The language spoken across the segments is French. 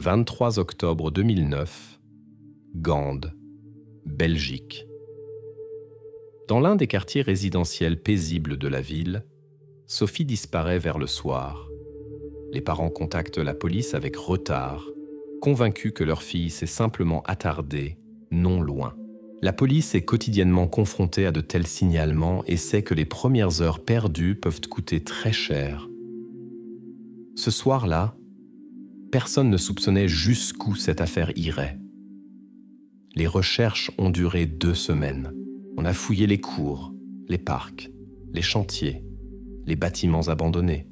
23 octobre 2009, Gand, Belgique. Dans l'un des quartiers résidentiels paisibles de la ville, Sophie disparaît vers le soir. Les parents contactent la police avec retard, convaincus que leur fille s'est simplement attardée, non loin. La police est quotidiennement confrontée à de tels signalements et sait que les premières heures perdues peuvent coûter très cher. Ce soir-là, personne ne soupçonnait jusqu'où cette affaire irait. Les recherches ont duré 2 semaines. On a fouillé les cours, les parcs, les chantiers, les bâtiments abandonnés.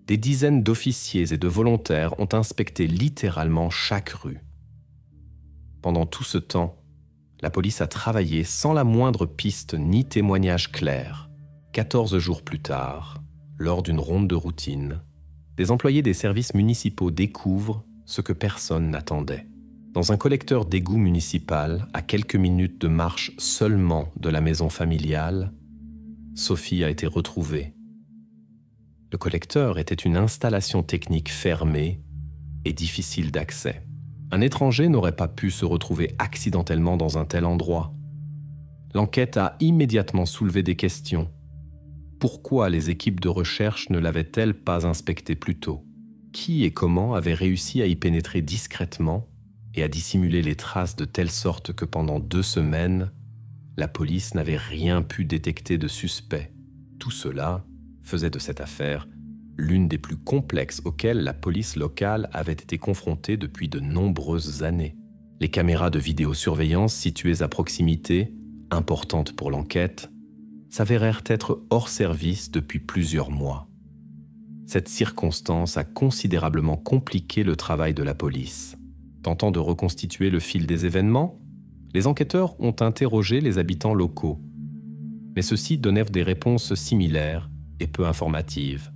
Des dizaines d'officiers et de volontaires ont inspecté littéralement chaque rue. Pendant tout ce temps, la police a travaillé sans la moindre piste ni témoignage clair. 14 jours plus tard, lors d'une ronde de routine, des employés des services municipaux découvrent ce que personne n'attendait. Dans un collecteur d'égout municipal, à quelques minutes de marche seulement de la maison familiale, Sophie a été retrouvée. Le collecteur était une installation technique fermée et difficile d'accès. Un étranger n'aurait pas pu se retrouver accidentellement dans un tel endroit. L'enquête a immédiatement soulevé des questions. Pourquoi les équipes de recherche ne l'avaient-elles pas inspecté plus tôt? Qui et comment avait réussi à y pénétrer discrètement et à dissimuler les traces de telle sorte que pendant 2 semaines, la police n'avait rien pu détecter de suspect? Tout cela faisait de cette affaire l'une des plus complexes auxquelles la police locale avait été confrontée depuis de nombreuses années. Les caméras de vidéosurveillance situées à proximité, importantes pour l'enquête, s'avérèrent être hors service depuis plusieurs mois. Cette circonstance a considérablement compliqué le travail de la police. Tentant de reconstituer le fil des événements, les enquêteurs ont interrogé les habitants locaux. Mais ceux-ci donnèrent des réponses similaires et peu informatives.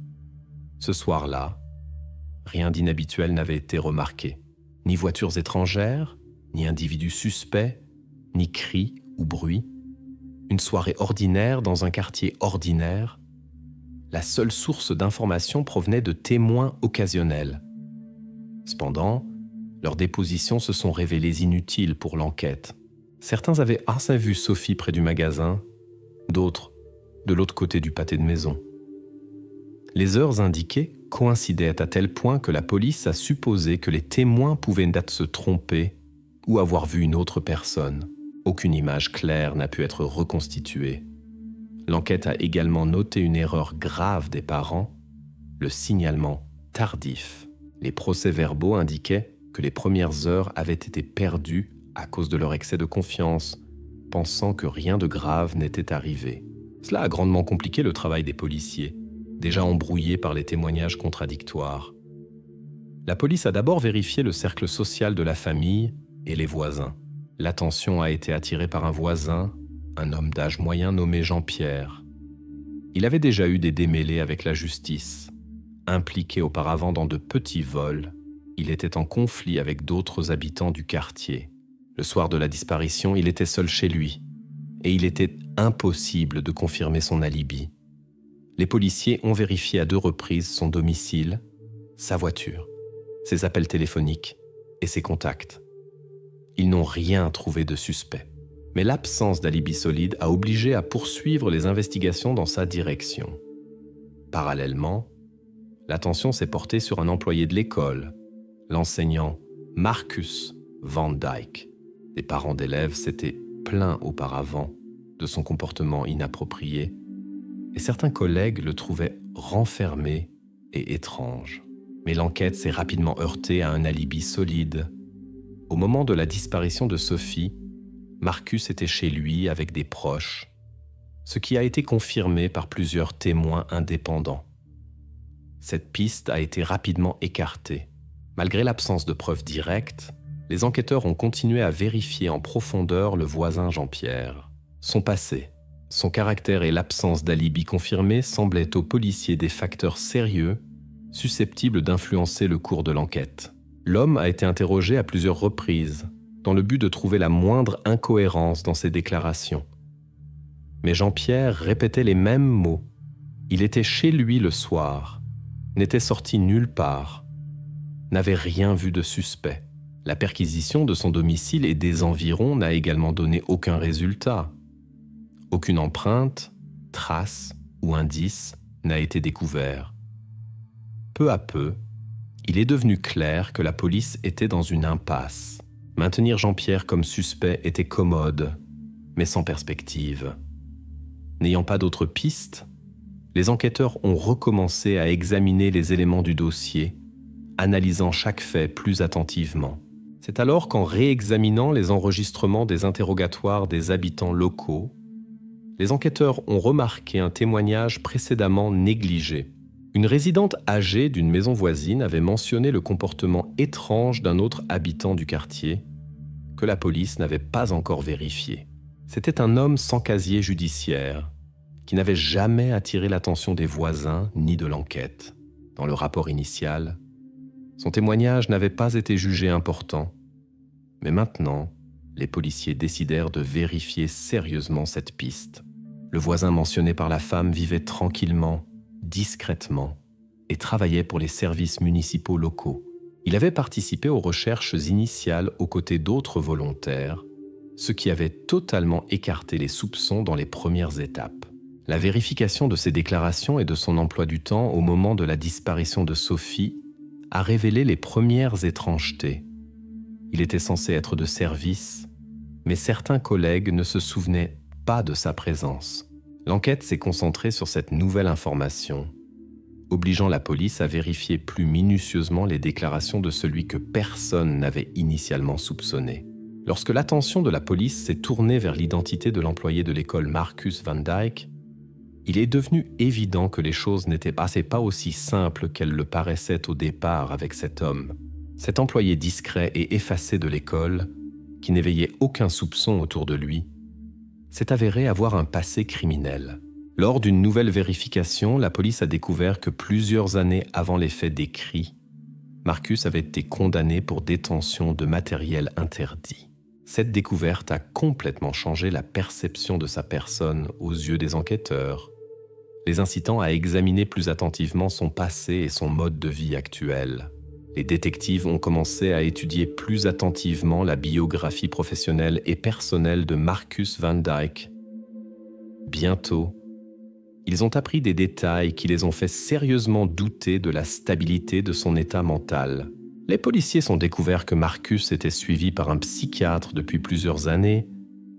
Ce soir-là, rien d'inhabituel n'avait été remarqué. Ni voitures étrangères, ni individus suspects, ni cris ou bruits. Une soirée ordinaire dans un quartier ordinaire. La seule source d'information provenait de témoins occasionnels. Cependant, leurs dépositions se sont révélées inutiles pour l'enquête. Certains avaient assez vu Sophie près du magasin, d'autres de l'autre côté du pâté de maison. Les heures indiquées coïncidaient à tel point que la police a supposé que les témoins pouvaient se tromper ou avoir vu une autre personne. Aucune image claire n'a pu être reconstituée. L'enquête a également noté une erreur grave des parents, le signalement tardif. Les procès-verbaux indiquaient que les premières heures avaient été perdues à cause de leur excès de confiance, pensant que rien de grave n'était arrivé. Cela a grandement compliqué le travail des policiers, déjà embrouillés par les témoignages contradictoires. La police a d'abord vérifié le cercle social de la famille et les voisins. L'attention a été attirée par un voisin, un homme d'âge moyen nommé Jean-Pierre. Il avait déjà eu des démêlés avec la justice. Impliqué auparavant dans de petits vols, il était en conflit avec d'autres habitants du quartier. Le soir de la disparition, il était seul chez lui, et il était impossible de confirmer son alibi. Les policiers ont vérifié à 2 reprises son domicile, sa voiture, ses appels téléphoniques et ses contacts. Ils n'ont rien trouvé de suspect. Mais l'absence d'alibi solide a obligé à poursuivre les investigations dans sa direction. Parallèlement, l'attention s'est portée sur un employé de l'école, l'enseignant Marcus Van Dyck. Les parents d'élèves s'étaient plaints auparavant de son comportement inapproprié et certains collègues le trouvaient renfermé et étrange. Mais l'enquête s'est rapidement heurtée à un alibi solide. Au moment de la disparition de Sophie, Marcus était chez lui avec des proches, ce qui a été confirmé par plusieurs témoins indépendants. Cette piste a été rapidement écartée. Malgré l'absence de preuves directes, les enquêteurs ont continué à vérifier en profondeur le voisin Jean-Pierre. Son passé, son caractère et l'absence d'alibi confirmé semblaient aux policiers des facteurs sérieux, susceptibles d'influencer le cours de l'enquête. L'homme a été interrogé à plusieurs reprises, dans le but de trouver la moindre incohérence dans ses déclarations. Mais Jean-Pierre répétait les mêmes mots. Il était chez lui le soir, n'était sorti nulle part. n'avait rien vu de suspect. La perquisition de son domicile et des environs n'a également donné aucun résultat. Aucune empreinte, trace ou indice n'a été découvert. Peu à peu, il est devenu clair que la police était dans une impasse. Maintenir Jean-Pierre comme suspect était commode, mais sans perspective. N'ayant pas d'autres pistes, les enquêteurs ont recommencé à examiner les éléments du dossier, analysant chaque fait plus attentivement. C'est alors qu'en réexaminant les enregistrements des interrogatoires des habitants locaux, les enquêteurs ont remarqué un témoignage précédemment négligé. Une résidente âgée d'une maison voisine avait mentionné le comportement étrange d'un autre habitant du quartier que la police n'avait pas encore vérifié. C'était un homme sans casier judiciaire qui n'avait jamais attiré l'attention des voisins ni de l'enquête. Dans le rapport initial, son témoignage n'avait pas été jugé important, mais maintenant, les policiers décidèrent de vérifier sérieusement cette piste. Le voisin mentionné par la femme vivait tranquillement, discrètement, et travaillait pour les services municipaux locaux. Il avait participé aux recherches initiales aux côtés d'autres volontaires, ce qui avait totalement écarté les soupçons dans les premières étapes. La vérification de ses déclarations et de son emploi du temps au moment de la disparition de Sophie a révélé les premières étrangetés. Il était censé être de service, mais certains collègues ne se souvenaient pas de sa présence. L'enquête s'est concentrée sur cette nouvelle information, obligeant la police à vérifier plus minutieusement les déclarations de celui que personne n'avait initialement soupçonné. Lorsque l'attention de la police s'est tournée vers l'identité de l'employé de l'école Marcus Van Dyke, il est devenu évident que les choses n'étaient pas aussi simples qu'elles le paraissaient au départ avec cet homme. Cet employé discret et effacé de l'école, qui n'éveillait aucun soupçon autour de lui, s'est avéré avoir un passé criminel. Lors d'une nouvelle vérification, la police a découvert que plusieurs années avant les faits décrits, Marcus avait été condamné pour détention de matériel interdit. Cette découverte a complètement changé la perception de sa personne aux yeux des enquêteurs, les incitant à examiner plus attentivement son passé et son mode de vie actuel. Les détectives ont commencé à étudier plus attentivement la biographie professionnelle et personnelle de Marcus Van Dyke. Bientôt, ils ont appris des détails qui les ont fait sérieusement douter de la stabilité de son état mental. Les policiers ont découvert que Marcus était suivi par un psychiatre depuis plusieurs années,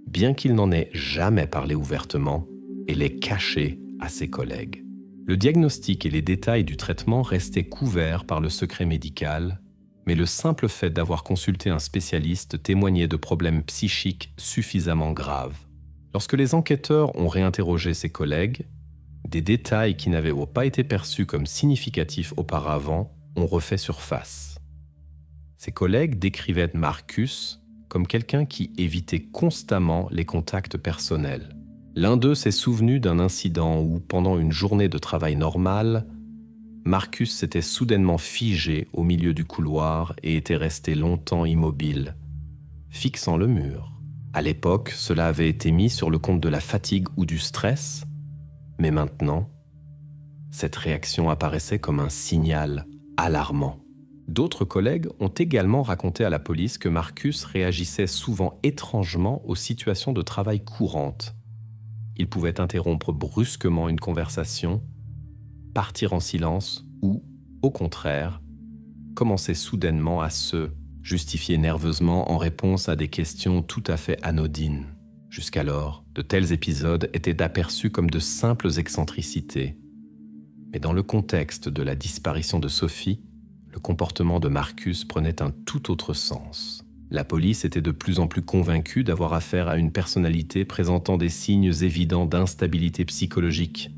bien qu'il n'en ait jamais parlé ouvertement et l'ait caché à ses collègues. Le diagnostic et les détails du traitement restaient couverts par le secret médical, mais le simple fait d'avoir consulté un spécialiste témoignait de problèmes psychiques suffisamment graves. Lorsque les enquêteurs ont réinterrogé ses collègues, des détails qui n'avaient pas été perçus comme significatifs auparavant ont refait surface. Ses collègues décrivaient Marcus comme quelqu'un qui évitait constamment les contacts personnels. L'un d'eux s'est souvenu d'un incident où, pendant une journée de travail normale, Marcus s'était soudainement figé au milieu du couloir et était resté longtemps immobile, fixant le mur. À l'époque, cela avait été mis sur le compte de la fatigue ou du stress, mais maintenant, cette réaction apparaissait comme un signal alarmant. D'autres collègues ont également raconté à la police que Marcus réagissait souvent étrangement aux situations de travail courantes. Il pouvait interrompre brusquement une conversation, partir en silence ou, au contraire, commencer soudainement à se justifier nerveusement en réponse à des questions tout à fait anodines. Jusqu'alors, de tels épisodes étaient aperçus comme de simples excentricités. Mais dans le contexte de la disparition de Sophie, le comportement de Marcus prenait un tout autre sens. La police était de plus en plus convaincue d'avoir affaire à une personnalité présentant des signes évidents d'instabilité psychologique,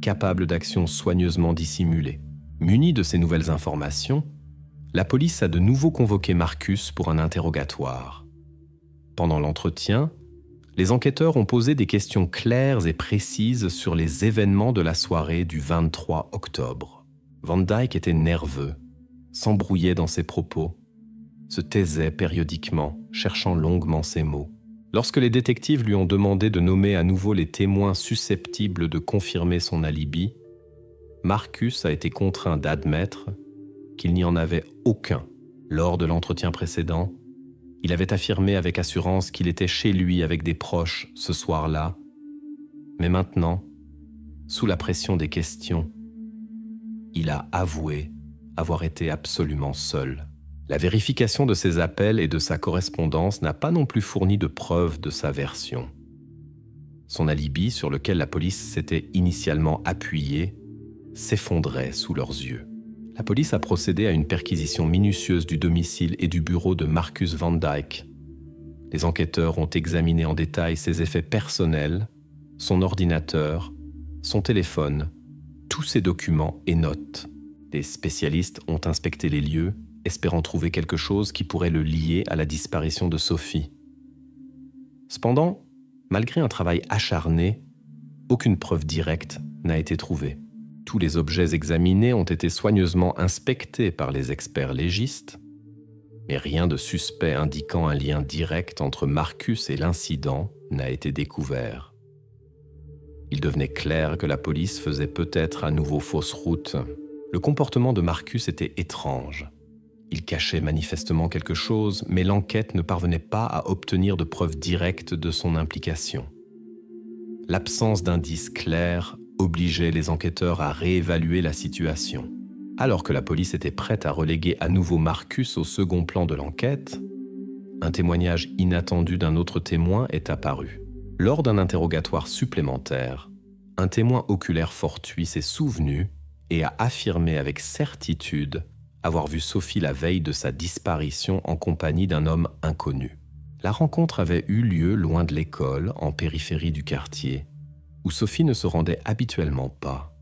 capable d'actions soigneusement dissimulées. Munie de ces nouvelles informations, la police a de nouveau convoqué Marcus pour un interrogatoire. Pendant l'entretien, les enquêteurs ont posé des questions claires et précises sur les événements de la soirée du 23 octobre. Van Dyke était nerveux, s'embrouillait dans ses propos, se taisait périodiquement, cherchant longuement ses mots. Lorsque les détectives lui ont demandé de nommer à nouveau les témoins susceptibles de confirmer son alibi, Marcus a été contraint d'admettre qu'il n'y en avait aucun. Lors de l'entretien précédent, il avait affirmé avec assurance qu'il était chez lui avec des proches ce soir-là, mais maintenant, sous la pression des questions, il a avoué avoir été absolument seul. La vérification de ses appels et de sa correspondance n'a pas non plus fourni de preuves de sa version. Son alibi, sur lequel la police s'était initialement appuyée, s'effondrait sous leurs yeux. La police a procédé à une perquisition minutieuse du domicile et du bureau de Marcus Van Dyke. Les enquêteurs ont examiné en détail ses effets personnels, son ordinateur, son téléphone, tous ses documents et notes. Les spécialistes ont inspecté les lieux, espérant trouver quelque chose qui pourrait le lier à la disparition de Sophie. Cependant, malgré un travail acharné, aucune preuve directe n'a été trouvée. Tous les objets examinés ont été soigneusement inspectés par les experts légistes, mais rien de suspect indiquant un lien direct entre Marcus et l'incident n'a été découvert. Il devenait clair que la police faisait peut-être à nouveau fausse route. Le comportement de Marcus était étrange. Il cachait manifestement quelque chose, mais l'enquête ne parvenait pas à obtenir de preuves directes de son implication. L'absence d'indices clairs obligeait les enquêteurs à réévaluer la situation. Alors que la police était prête à reléguer à nouveau Marcus au second plan de l'enquête, un témoignage inattendu d'un autre témoin est apparu. Lors d'un interrogatoire supplémentaire, un témoin oculaire fortuit s'est souvenu et a affirmé avec certitude avoir vu Sophie la veille de sa disparition en compagnie d'un homme inconnu. La rencontre avait eu lieu loin de l'école, en périphérie du quartier, où Sophie ne se rendait habituellement pas.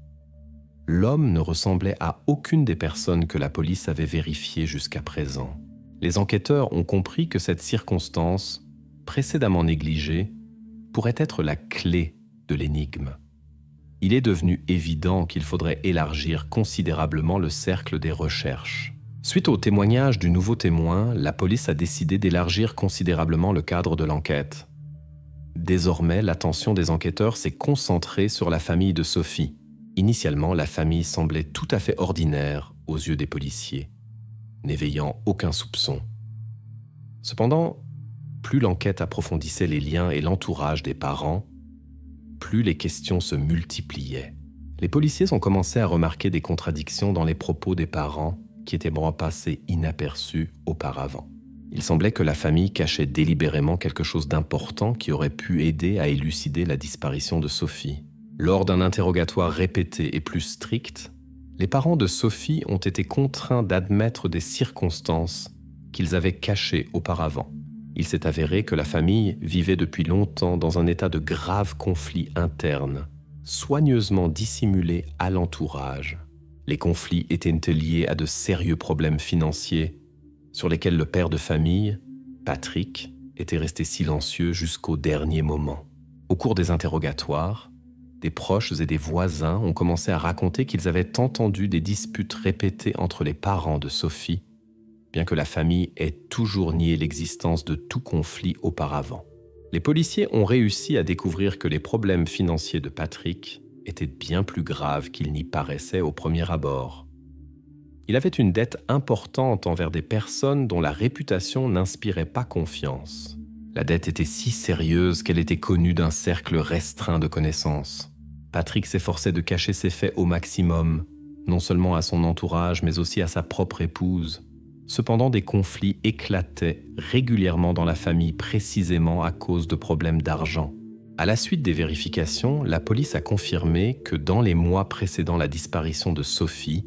L'homme ne ressemblait à aucune des personnes que la police avait vérifiées jusqu'à présent. Les enquêteurs ont compris que cette circonstance, précédemment négligée, pourrait être la clé de l'énigme. Il est devenu évident qu'il faudrait élargir considérablement le cercle des recherches. Suite au témoignage du nouveau témoin, la police a décidé d'élargir considérablement le cadre de l'enquête. Désormais, l'attention des enquêteurs s'est concentrée sur la famille de Sophie. Initialement, la famille semblait tout à fait ordinaire aux yeux des policiers, n'éveillant aucun soupçon. Cependant, plus l'enquête approfondissait les liens et l'entourage des parents, plus les questions se multipliaient. Les policiers ont commencé à remarquer des contradictions dans les propos des parents qui étaient passés inaperçus auparavant. Il semblait que la famille cachait délibérément quelque chose d'important qui aurait pu aider à élucider la disparition de Sophie. Lors d'un interrogatoire répété et plus strict, les parents de Sophie ont été contraints d'admettre des circonstances qu'ils avaient cachées auparavant. Il s'est avéré que la famille vivait depuis longtemps dans un état de grave conflit interne, soigneusement dissimulé à l'entourage. Les conflits étaient liés à de sérieux problèmes financiers sur lesquels le père de famille, Patrick, était resté silencieux jusqu'au dernier moment. Au cours des interrogatoires, des proches et des voisins ont commencé à raconter qu'ils avaient entendu des disputes répétées entre les parents de Sophie, bien que la famille ait toujours nié l'existence de tout conflit auparavant. Les policiers ont réussi à découvrir que les problèmes financiers de Patrick étaient bien plus graves qu'ils n'y paraissaient au premier abord. Il avait une dette importante envers des personnes dont la réputation n'inspirait pas confiance. La dette était si sérieuse qu'elle était connue d'un cercle restreint de connaissances. Patrick s'efforçait de cacher ses faits au maximum, non seulement à son entourage, mais aussi à sa propre épouse. Cependant, des conflits éclataient régulièrement dans la famille, précisément à cause de problèmes d'argent. À la suite des vérifications, la police a confirmé que dans les mois précédant la disparition de Sophie,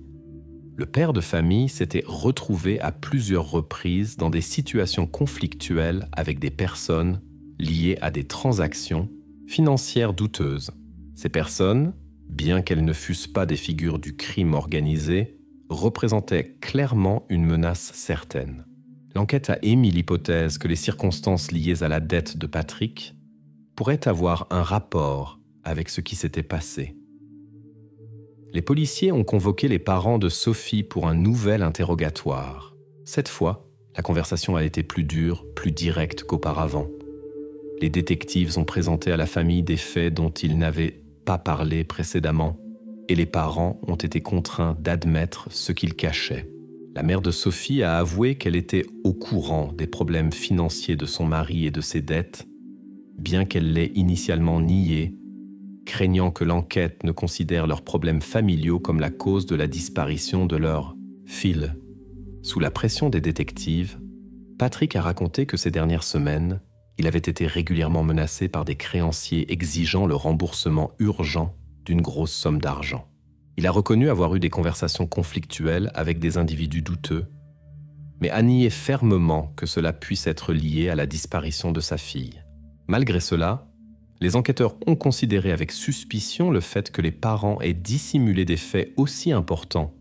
le père de famille s'était retrouvé à plusieurs reprises dans des situations conflictuelles avec des personnes liées à des transactions financières douteuses. Ces personnes, bien qu'elles ne fussent pas des figures du crime organisé, représentaient clairement une menace certaine. L'enquête a émis l'hypothèse que les circonstances liées à la dette de Patrick pourraient avoir un rapport avec ce qui s'était passé. Les policiers ont convoqué les parents de Sophie pour un nouvel interrogatoire. Cette fois, la conversation a été plus dure, plus directe qu'auparavant. Les détectives ont présenté à la famille des faits dont ils n'avaient pas parlé précédemment, et les parents ont été contraints d'admettre ce qu'ils cachaient. La mère de Sophie a avoué qu'elle était au courant des problèmes financiers de son mari et de ses dettes, bien qu'elle l'ait initialement nié, craignant que l'enquête ne considère leurs problèmes familiaux comme la cause de la disparition de leur Phil. Sous la pression des détectives, Patrick a raconté que ces dernières semaines, il avait été régulièrement menacé par des créanciers exigeant le remboursement urgent d'une grosse somme d'argent. Il a reconnu avoir eu des conversations conflictuelles avec des individus douteux, mais a nié fermement que cela puisse être lié à la disparition de sa fille. Malgré cela, les enquêteurs ont considéré avec suspicion le fait que les parents aient dissimulé des faits aussi importants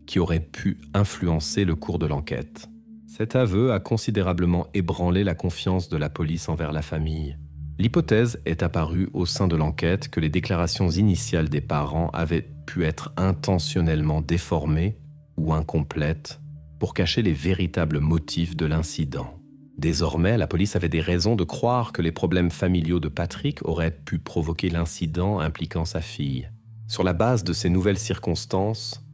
qui auraient pu influencer le cours de l'enquête. Cet aveu a considérablement ébranlé la confiance de la police envers la famille. L'hypothèse est apparue au sein de l'enquête que les déclarations initiales des parents avaient pu être intentionnellement déformées ou incomplètes pour cacher les véritables motifs de l'incident. Désormais, la police avait des raisons de croire que les problèmes familiaux de Patrick auraient pu provoquer l'incident impliquant sa fille. Sur la base de ces nouvelles circonstances,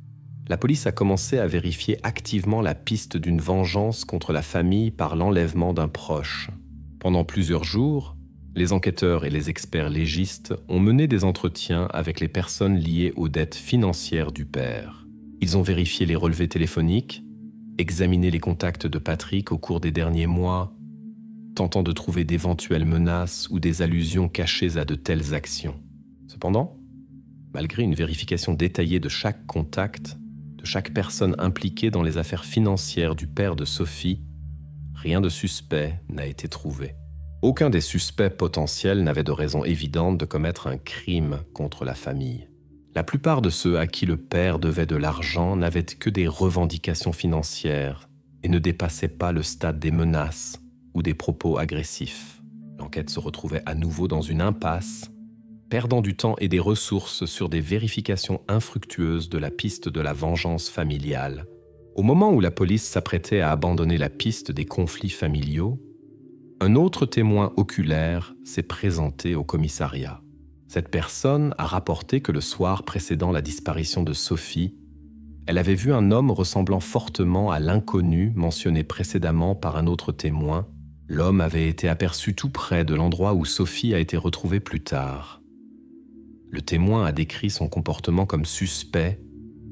la police a commencé à vérifier activement la piste d'une vengeance contre la famille par l'enlèvement d'un proche. Pendant plusieurs jours, les enquêteurs et les experts légistes ont mené des entretiens avec les personnes liées aux dettes financières du père. Ils ont vérifié les relevés téléphoniques, examiné les contacts de Patrick au cours des derniers mois, tentant de trouver d'éventuelles menaces ou des allusions cachées à de telles actions. Cependant, malgré une vérification détaillée de chaque contact, de chaque personne impliquée dans les affaires financières du père de Sophie, rien de suspect n'a été trouvé. Aucun des suspects potentiels n'avait de raison évidente de commettre un crime contre la famille. La plupart de ceux à qui le père devait de l'argent n'avaient que des revendications financières et ne dépassaient pas le stade des menaces ou des propos agressifs. L'enquête se retrouvait à nouveau dans une impasse, perdant du temps et des ressources sur des vérifications infructueuses de la piste de la vengeance familiale. Au moment où la police s'apprêtait à abandonner la piste des conflits familiaux, un autre témoin oculaire s'est présenté au commissariat. Cette personne a rapporté que le soir précédant la disparition de Sophie, elle avait vu un homme ressemblant fortement à l'inconnu mentionné précédemment par un autre témoin. L'homme avait été aperçu tout près de l'endroit où Sophie a été retrouvée plus tard. Le témoin a décrit son comportement comme suspect,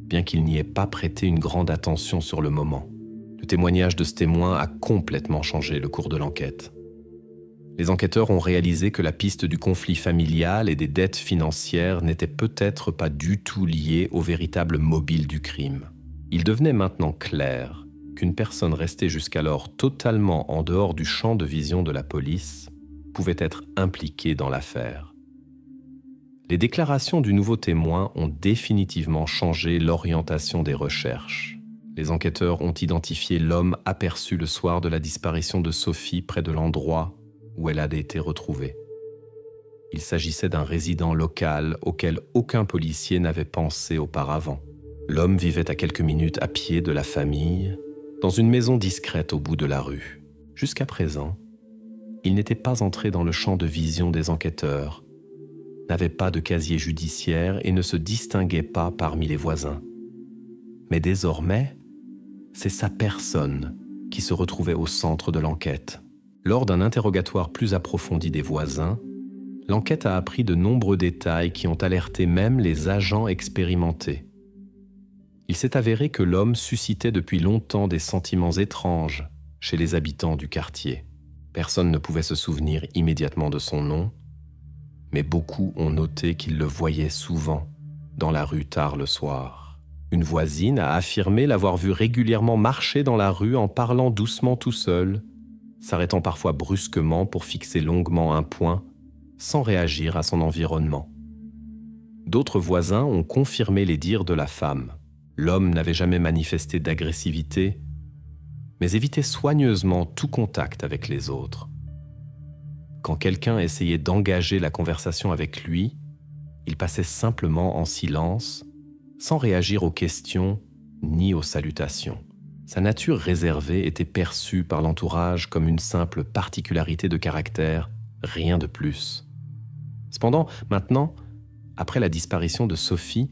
bien qu'il n'y ait pas prêté une grande attention sur le moment. Le témoignage de ce témoin a complètement changé le cours de l'enquête. Les enquêteurs ont réalisé que la piste du conflit familial et des dettes financières n'était peut-être pas du tout liée au véritable mobile du crime. Il devenait maintenant clair qu'une personne restée jusqu'alors totalement en dehors du champ de vision de la police pouvait être impliquée dans l'affaire. Les déclarations du nouveau témoin ont définitivement changé l'orientation des recherches. Les enquêteurs ont identifié l'homme aperçu le soir de la disparition de Sophie près de l'endroit où elle a été retrouvée. Il s'agissait d'un résident local auquel aucun policier n'avait pensé auparavant. L'homme vivait à quelques minutes à pied de la famille, dans une maison discrète au bout de la rue. Jusqu'à présent, il n'était pas entré dans le champ de vision des enquêteurs, n'avait pas de casier judiciaire et ne se distinguait pas parmi les voisins. Mais désormais, c'est sa personne qui se retrouvait au centre de l'enquête. Lors d'un interrogatoire plus approfondi des voisins, l'enquête a appris de nombreux détails qui ont alerté même les agents expérimentés. Il s'est avéré que l'homme suscitait depuis longtemps des sentiments étranges chez les habitants du quartier. Personne ne pouvait se souvenir immédiatement de son nom, mais beaucoup ont noté qu'il le voyait souvent dans la rue tard le soir. Une voisine a affirmé l'avoir vu régulièrement marcher dans la rue en parlant doucement tout seul, s'arrêtant parfois brusquement pour fixer longuement un point, sans réagir à son environnement. D'autres voisins ont confirmé les dires de la femme. L'homme n'avait jamais manifesté d'agressivité, mais évitait soigneusement tout contact avec les autres. Quand quelqu'un essayait d'engager la conversation avec lui, il passait simplement en silence, sans réagir aux questions ni aux salutations. Sa nature réservée était perçue par l'entourage comme une simple particularité de caractère, rien de plus. Cependant, maintenant, après la disparition de Sophie,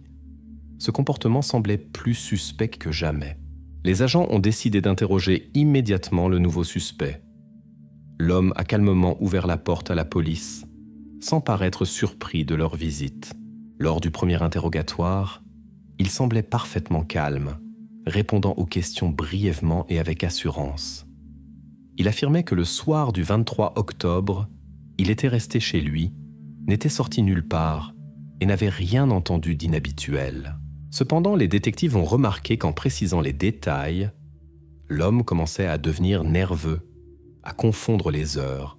ce comportement semblait plus suspect que jamais. Les agents ont décidé d'interroger immédiatement le nouveau suspect. L'homme a calmement ouvert la porte à la police, sans paraître surpris de leur visite. Lors du premier interrogatoire, il semblait parfaitement calme, répondant aux questions brièvement et avec assurance. Il affirmait que le soir du 23 octobre, il était resté chez lui, n'était sorti nulle part et n'avait rien entendu d'inhabituel. Cependant, les détectives ont remarqué qu'en précisant les détails, l'homme commençait à devenir nerveux, à confondre les heures,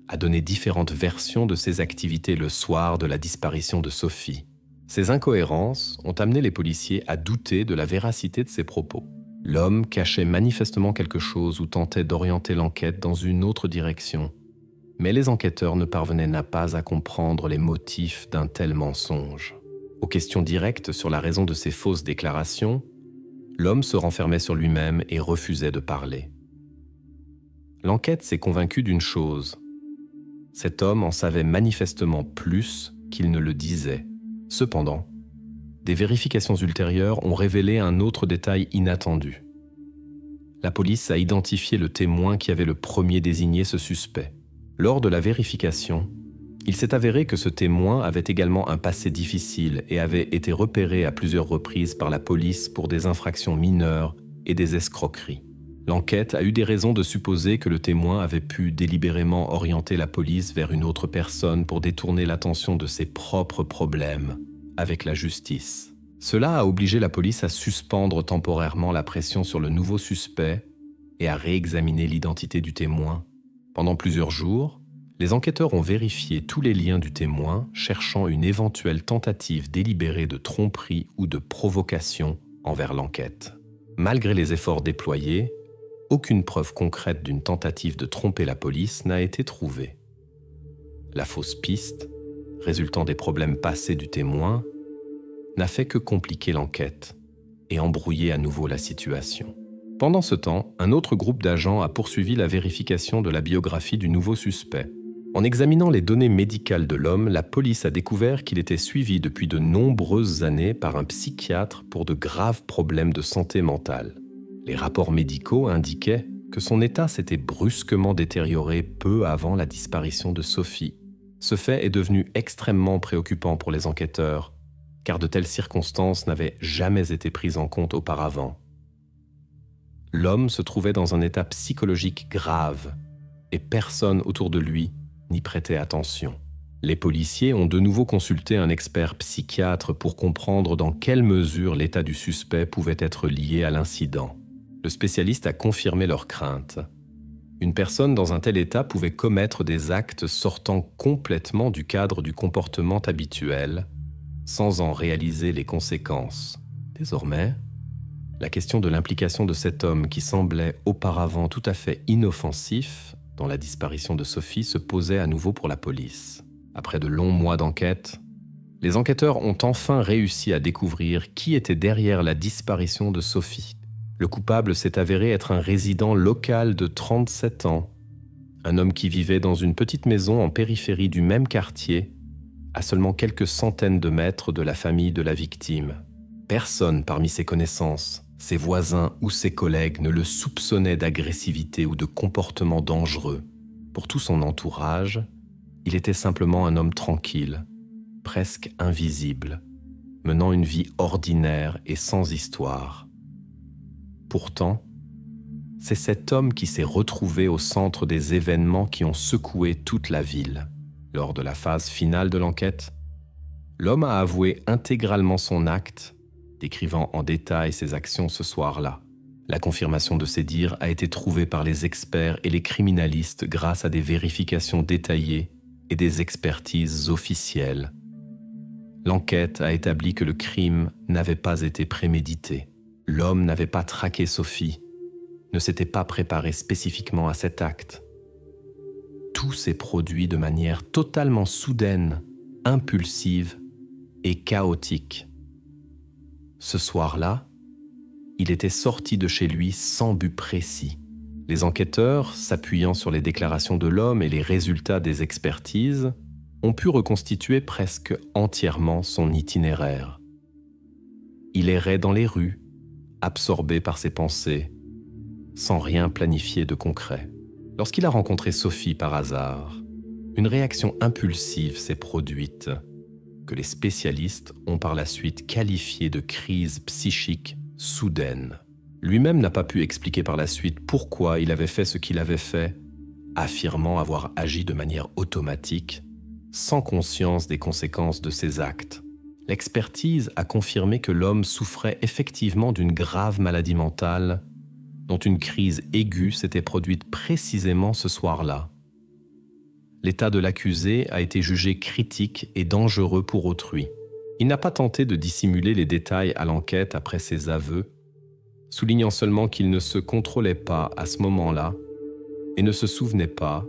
à donner différentes versions de ses activités le soir de la disparition de Sophie. Ces incohérences ont amené les policiers à douter de la véracité de ses propos. L'homme cachait manifestement quelque chose ou tentait d'orienter l'enquête dans une autre direction, mais les enquêteurs ne parvenaient pas à comprendre les motifs d'un tel mensonge. Aux questions directes sur la raison de ces fausses déclarations, l'homme se renfermait sur lui-même et refusait de parler. L'enquête s'est convaincue d'une chose. Cet homme en savait manifestement plus qu'il ne le disait. Cependant, des vérifications ultérieures ont révélé un autre détail inattendu. La police a identifié le témoin qui avait le premier désigné ce suspect. Lors de la vérification, il s'est avéré que ce témoin avait également un passé difficile et avait été repéré à plusieurs reprises par la police pour des infractions mineures et des escroqueries. L'enquête a eu des raisons de supposer que le témoin avait pu délibérément orienter la police vers une autre personne pour détourner l'attention de ses propres problèmes avec la justice. Cela a obligé la police à suspendre temporairement la pression sur le nouveau suspect et à réexaminer l'identité du témoin. Pendant plusieurs jours, les enquêteurs ont vérifié tous les liens du témoin, cherchant une éventuelle tentative délibérée de tromperie ou de provocation envers l'enquête. Malgré les efforts déployés, aucune preuve concrète d'une tentative de tromper la police n'a été trouvée. La fausse piste, résultant des problèmes passés du témoin, n'a fait que compliquer l'enquête et embrouiller à nouveau la situation. Pendant ce temps, un autre groupe d'agents a poursuivi la vérification de la biographie du nouveau suspect. En examinant les données médicales de l'homme, la police a découvert qu'il était suivi depuis de nombreuses années par un psychiatre pour de graves problèmes de santé mentale. Les rapports médicaux indiquaient que son état s'était brusquement détérioré peu avant la disparition de Sophie. Ce fait est devenu extrêmement préoccupant pour les enquêteurs, car de telles circonstances n'avaient jamais été prises en compte auparavant. L'homme se trouvait dans un état psychologique grave, et personne autour de lui n'y prêtait attention. Les policiers ont de nouveau consulté un expert psychiatre pour comprendre dans quelle mesure l'état du suspect pouvait être lié à l'incident. Le spécialiste a confirmé leurs craintes. Une personne dans un tel état pouvait commettre des actes sortant complètement du cadre du comportement habituel, sans en réaliser les conséquences. Désormais, la question de l'implication de cet homme qui semblait auparavant tout à fait inoffensif dans la disparition de Sophie se posait à nouveau pour la police. Après de longs mois d'enquête, les enquêteurs ont enfin réussi à découvrir qui était derrière la disparition de Sophie. Le coupable s'est avéré être un résident local de 37 ans, un homme qui vivait dans une petite maison en périphérie du même quartier, à seulement quelques centaines de mètres de la famille de la victime. Personne parmi ses connaissances, ses voisins ou ses collègues ne le soupçonnait d'agressivité ou de comportement dangereux. Pour tout son entourage, il était simplement un homme tranquille, presque invisible, menant une vie ordinaire et sans histoire. Pourtant, c'est cet homme qui s'est retrouvé au centre des événements qui ont secoué toute la ville. Lors de la phase finale de l'enquête, l'homme a avoué intégralement son acte, décrivant en détail ses actions ce soir-là. La confirmation de ses dires a été trouvée par les experts et les criminalistes grâce à des vérifications détaillées et des expertises officielles. L'enquête a établi que le crime n'avait pas été prémédité. L'homme n'avait pas traqué Sophie, ne s'était pas préparé spécifiquement à cet acte. Tout s'est produit de manière totalement soudaine, impulsive et chaotique. Ce soir-là, il était sorti de chez lui sans but précis. Les enquêteurs, s'appuyant sur les déclarations de l'homme et les résultats des expertises, ont pu reconstituer presque entièrement son itinéraire. Il errait dans les rues, absorbé par ses pensées, sans rien planifier de concret. Lorsqu'il a rencontré Sophie par hasard, une réaction impulsive s'est produite, que les spécialistes ont par la suite qualifiée de crise psychique soudaine. Lui-même n'a pas pu expliquer par la suite pourquoi il avait fait ce qu'il avait fait, affirmant avoir agi de manière automatique, sans conscience des conséquences de ses actes. L'expertise a confirmé que l'homme souffrait effectivement d'une grave maladie mentale, dont une crise aiguë s'était produite précisément ce soir-là. L'état de l'accusé a été jugé critique et dangereux pour autrui. Il n'a pas tenté de dissimuler les détails à l'enquête après ses aveux, soulignant seulement qu'il ne se contrôlait pas à ce moment-là et ne se souvenait pas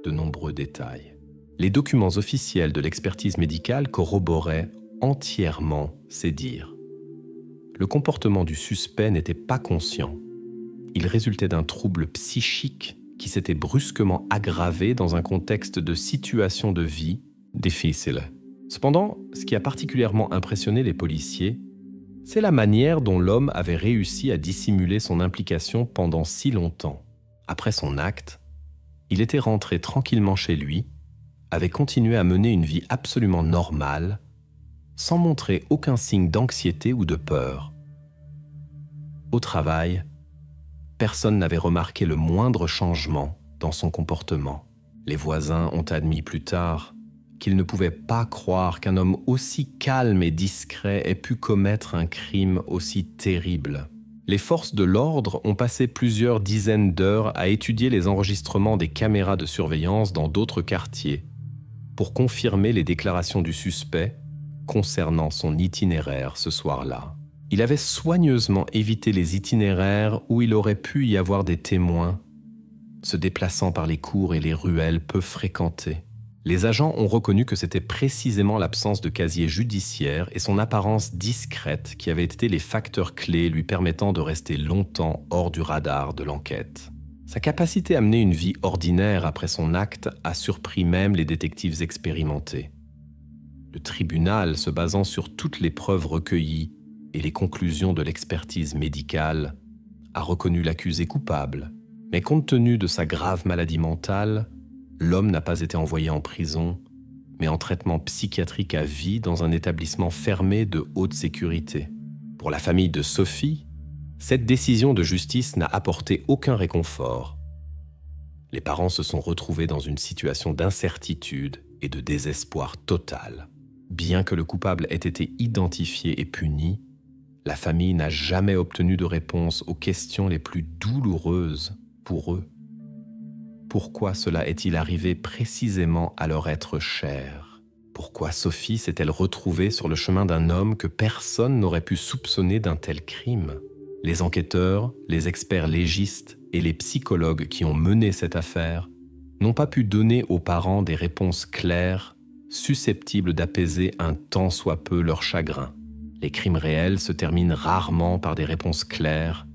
de nombreux détails. Les documents officiels de l'expertise médicale corroboraient entièrement ses dires. Le comportement du suspect n'était pas conscient. Il résultait d'un trouble psychique qui s'était brusquement aggravé dans un contexte de situation de vie difficile. Cependant, ce qui a particulièrement impressionné les policiers, c'est la manière dont l'homme avait réussi à dissimuler son implication pendant si longtemps. Après son acte, il était rentré tranquillement chez lui, avait continué à mener une vie absolument normale, sans montrer aucun signe d'anxiété ou de peur. Au travail, personne n'avait remarqué le moindre changement dans son comportement. Les voisins ont admis plus tard qu'ils ne pouvaient pas croire qu'un homme aussi calme et discret ait pu commettre un crime aussi terrible. Les forces de l'ordre ont passé plusieurs dizaines d'heures à étudier les enregistrements des caméras de surveillance dans d'autres quartiers pour confirmer les déclarations du suspect concernant son itinéraire ce soir-là. Il avait soigneusement évité les itinéraires où il aurait pu y avoir des témoins, se déplaçant par les cours et les ruelles peu fréquentées. Les agents ont reconnu que c'était précisément l'absence de casier judiciaire et son apparence discrète qui avaient été les facteurs clés lui permettant de rester longtemps hors du radar de l'enquête. Sa capacité à mener une vie ordinaire après son acte a surpris même les détectives expérimentés. Le tribunal, se basant sur toutes les preuves recueillies et les conclusions de l'expertise médicale, a reconnu l'accusé coupable. Mais compte tenu de sa grave maladie mentale, l'homme n'a pas été envoyé en prison, mais en traitement psychiatrique à vie dans un établissement fermé de haute sécurité. Pour la famille de Sophie, cette décision de justice n'a apporté aucun réconfort. Les parents se sont retrouvés dans une situation d'incertitude et de désespoir total. Bien que le coupable ait été identifié et puni, la famille n'a jamais obtenu de réponse aux questions les plus douloureuses pour eux. Pourquoi cela est-il arrivé précisément à leur être cher? Pourquoi Sophie s'est-elle retrouvée sur le chemin d'un homme que personne n'aurait pu soupçonner d'un tel crime? Les enquêteurs, les experts légistes et les psychologues qui ont mené cette affaire n'ont pas pu donner aux parents des réponses claires, susceptibles d'apaiser un tant soit peu leur chagrin. Les crimes réels se terminent rarement par des réponses claires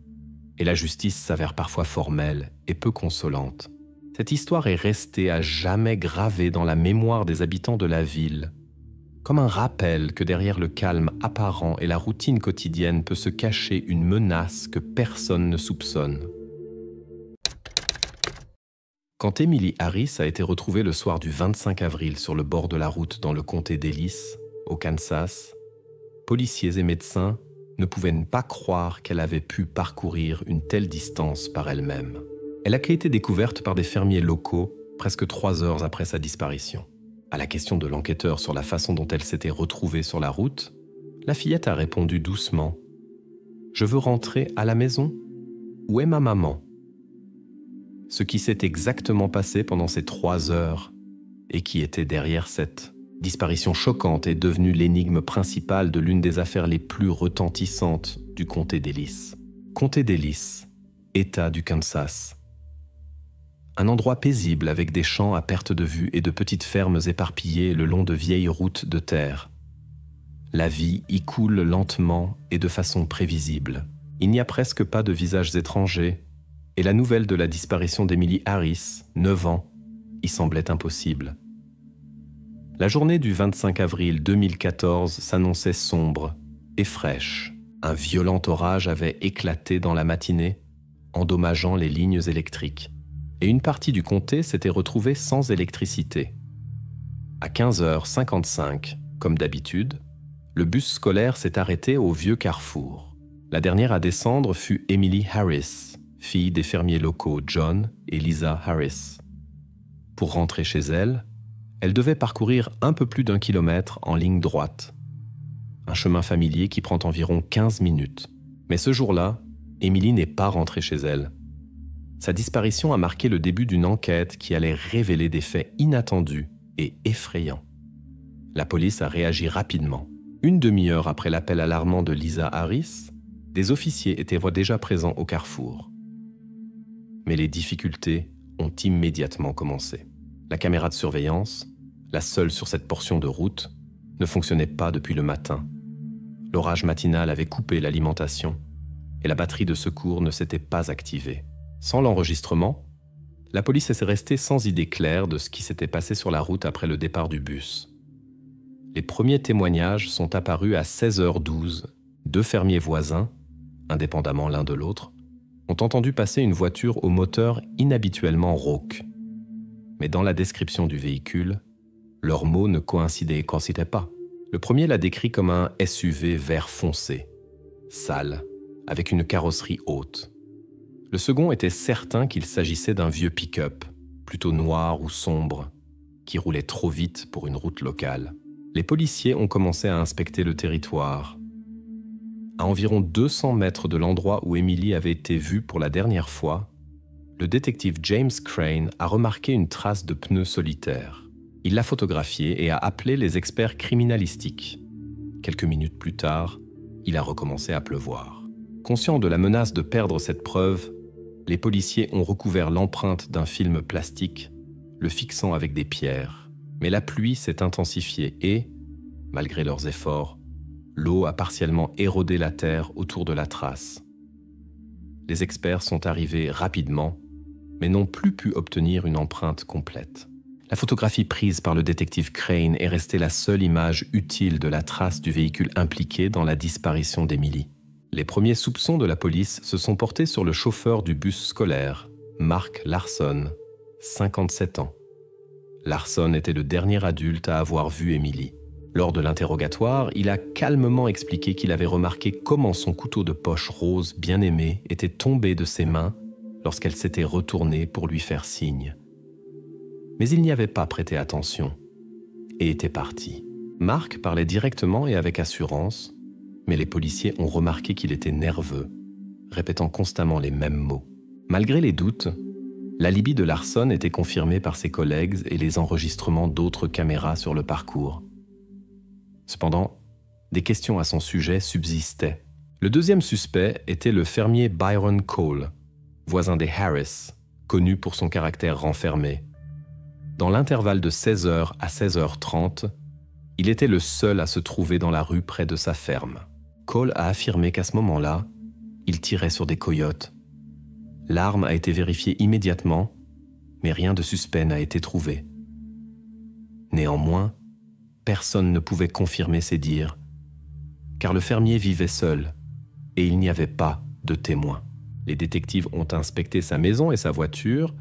et la justice s'avère parfois formelle et peu consolante. Cette histoire est restée à jamais gravée dans la mémoire des habitants de la ville, comme un rappel que derrière le calme apparent et la routine quotidienne peut se cacher une menace que personne ne soupçonne. Quand Emily Harris a été retrouvée le soir du 25 avril sur le bord de la route dans le comté d'Ellis, au Kansas, policiers et médecins ne pouvaient pas croire qu'elle avait pu parcourir une telle distance par elle-même. Elle a été découverte par des fermiers locaux presque 3 heures après sa disparition. À la question de l'enquêteur sur la façon dont elle s'était retrouvée sur la route, la fillette a répondu doucement « Je veux rentrer à la maison. Où est ma maman ?» Ce qui s'est exactement passé pendant ces 3 heures et qui était derrière cette disparition choquante est devenue l'énigme principale de l'une des affaires les plus retentissantes du comté d'Ellis. Comté d'Ellis, État du Kansas. Un endroit paisible avec des champs à perte de vue et de petites fermes éparpillées le long de vieilles routes de terre. La vie y coule lentement et de façon prévisible. Il n'y a presque pas de visages étrangers et la nouvelle de la disparition d'Emily Harris, 9 ans, y semblait impossible. La journée du 25 avril 2014 s'annonçait sombre et fraîche. Un violent orage avait éclaté dans la matinée, endommageant les lignes électriques, et une partie du comté s'était retrouvée sans électricité. À 15h55, comme d'habitude, le bus scolaire s'est arrêté au vieux carrefour. La dernière à descendre fut Emily Harris, fille des fermiers locaux John et Lisa Harris. Pour rentrer chez elle, elle devait parcourir un peu plus d'1 kilomètre en ligne droite. Un chemin familier qui prend environ 15 minutes. Mais ce jour-là, Emily n'est pas rentrée chez elle. Sa disparition a marqué le début d'une enquête qui allait révéler des faits inattendus et effrayants. La police a réagi rapidement. Une demi-heure après l'appel alarmant de Lisa Harris, des officiers étaient déjà présents au carrefour. Mais les difficultés ont immédiatement commencé. La caméra de surveillance, la seule sur cette portion de route, ne fonctionnait pas depuis le matin. L'orage matinal avait coupé l'alimentation et la batterie de secours ne s'était pas activée. Sans l'enregistrement, la police est restée sans idée claire de ce qui s'était passé sur la route après le départ du bus. Les premiers témoignages sont apparus à 16h12. 2 fermiers voisins, indépendamment l'un de l'autre, ont entendu passer une voiture au moteur inhabituellement rauque. Mais dans la description du véhicule, leurs mots ne coïncidaient pas. Le premier l'a décrit comme un SUV vert foncé, sale, avec une carrosserie haute. Le second était certain qu'il s'agissait d'un vieux pick-up, plutôt noir ou sombre, qui roulait trop vite pour une route locale. Les policiers ont commencé à inspecter le territoire. À environ 200 mètres de l'endroit où Emily avait été vue pour la dernière fois, le détective James Crane a remarqué une trace de pneu solitaire. Il l'a photographiée et a appelé les experts criminalistiques. Quelques minutes plus tard, il a recommencé à pleuvoir. Conscients de la menace de perdre cette preuve, les policiers ont recouvert l'empreinte d'un film plastique, le fixant avec des pierres. Mais la pluie s'est intensifiée et, malgré leurs efforts, l'eau a partiellement érodé la terre autour de la trace. Les experts sont arrivés rapidement, mais n'ont plus pu obtenir une empreinte complète. La photographie prise par le détective Crane est restée la seule image utile de la trace du véhicule impliqué dans la disparition d'Emily. Les premiers soupçons de la police se sont portés sur le chauffeur du bus scolaire, Mark Larson, 57 ans. Larson était le dernier adulte à avoir vu Emily. Lors de l'interrogatoire, il a calmement expliqué qu'il avait remarqué comment son couteau de poche rose bien-aimé était tombé de ses mains lorsqu'elle s'était retournée pour lui faire signe. Mais il n'y avait pas prêté attention et était parti. Mark parlait directement et avec assurance, mais les policiers ont remarqué qu'il était nerveux, répétant constamment les mêmes mots. Malgré les doutes, l'alibi de Larson était confirmé par ses collègues et les enregistrements d'autres caméras sur le parcours. Cependant, des questions à son sujet subsistaient. Le deuxième suspect était le fermier Byron Cole, voisin des Harris, connu pour son caractère renfermé. Dans l'intervalle de 16h à 16h30, il était le seul à se trouver dans la rue près de sa ferme. Cole a affirmé qu'à ce moment-là, il tirait sur des coyotes. L'arme a été vérifiée immédiatement, mais rien de suspect n'a été trouvé. Néanmoins, personne ne pouvait confirmer ces dires, car le fermier vivait seul et il n'y avait pas de témoins. Les détectives ont inspecté sa maison et sa voiture,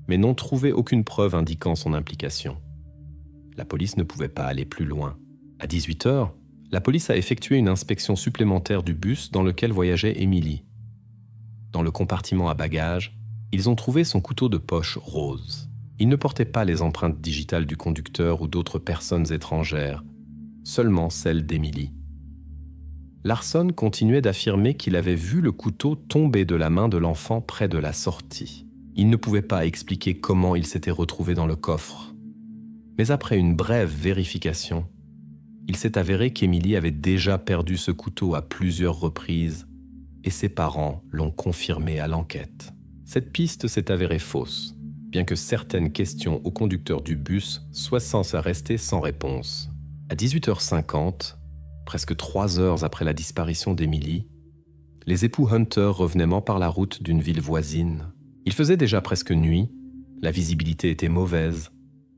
mais n'ont trouvé aucune preuve indiquant son implication. La police ne pouvait pas aller plus loin. À 18h, la police a effectué une inspection supplémentaire du bus dans lequel voyageait Emily. Dans le compartiment à bagages, ils ont trouvé son couteau de poche rose. Il ne portait pas les empreintes digitales du conducteur ou d'autres personnes étrangères, seulement celles d'Emily. Larson continuait d'affirmer qu'il avait vu le couteau tomber de la main de l'enfant près de la sortie. Il ne pouvait pas expliquer comment il s'était retrouvé dans le coffre. Mais après une brève vérification, il s'est avéré qu'Emily avait déjà perdu ce couteau à plusieurs reprises et ses parents l'ont confirmé à l'enquête. Cette piste s'est avérée fausse, bien que certaines questions au conducteur du bus soient censées rester sans réponse. À 18h50, presque 3 heures après la disparition d'Emily, les époux Hunter revenaient par la route d'une ville voisine. Il faisait déjà presque nuit, la visibilité était mauvaise,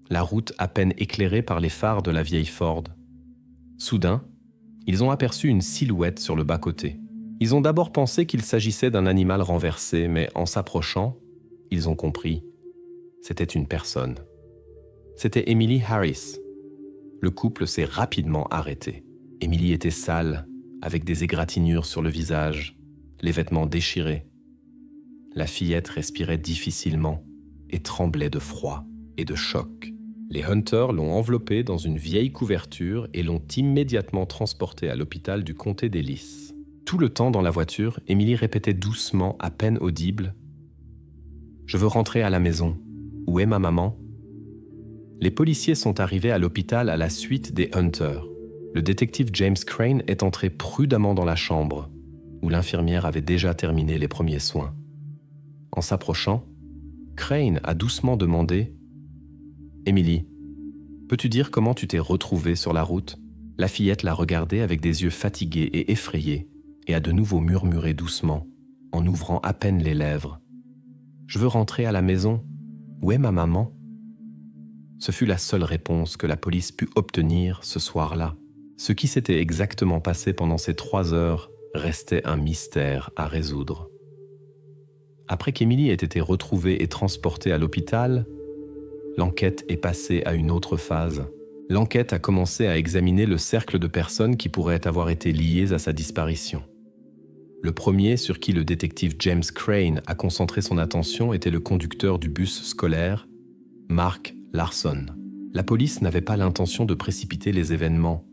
la route à peine éclairée par les phares de la vieille Ford. Soudain, ils ont aperçu une silhouette sur le bas-côté. Ils ont d'abord pensé qu'il s'agissait d'un animal renversé, mais en s'approchant, ils ont compris. C'était une personne. C'était Emily Harris. Le couple s'est rapidement arrêté. Emily était sale, avec des égratignures sur le visage, les vêtements déchirés. La fillette respirait difficilement et tremblait de froid et de choc. Les Hunters l'ont enveloppée dans une vieille couverture et l'ont immédiatement transportée à l'hôpital du comté d'Ellis. Tout le temps dans la voiture, Emily répétait doucement, à peine audible, « Je veux rentrer à la maison. Où est ma maman ?» Les policiers sont arrivés à l'hôpital à la suite des Hunters. Le détective James Crane est entré prudemment dans la chambre, où l'infirmière avait déjà terminé les premiers soins. En s'approchant, Crane a doucement demandé « Emily, peux-tu dire comment tu t'es retrouvée sur la route ?» La fillette l'a regardé avec des yeux fatigués et effrayés et a de nouveau murmuré doucement, en ouvrant à peine les lèvres. « Je veux rentrer à la maison. Où est ma maman ?» Ce fut la seule réponse que la police put obtenir ce soir-là. Ce qui s'était exactement passé pendant ces 3 heures restait un mystère à résoudre. Après qu'Emily ait été retrouvée et transportée à l'hôpital, l'enquête est passée à une autre phase. L'enquête a commencé à examiner le cercle de personnes qui pourraient avoir été liées à sa disparition. Le premier sur qui le détective James Crane a concentré son attention était le conducteur du bus scolaire, Mark Larson. La police n'avait pas l'intention de précipiter les événements.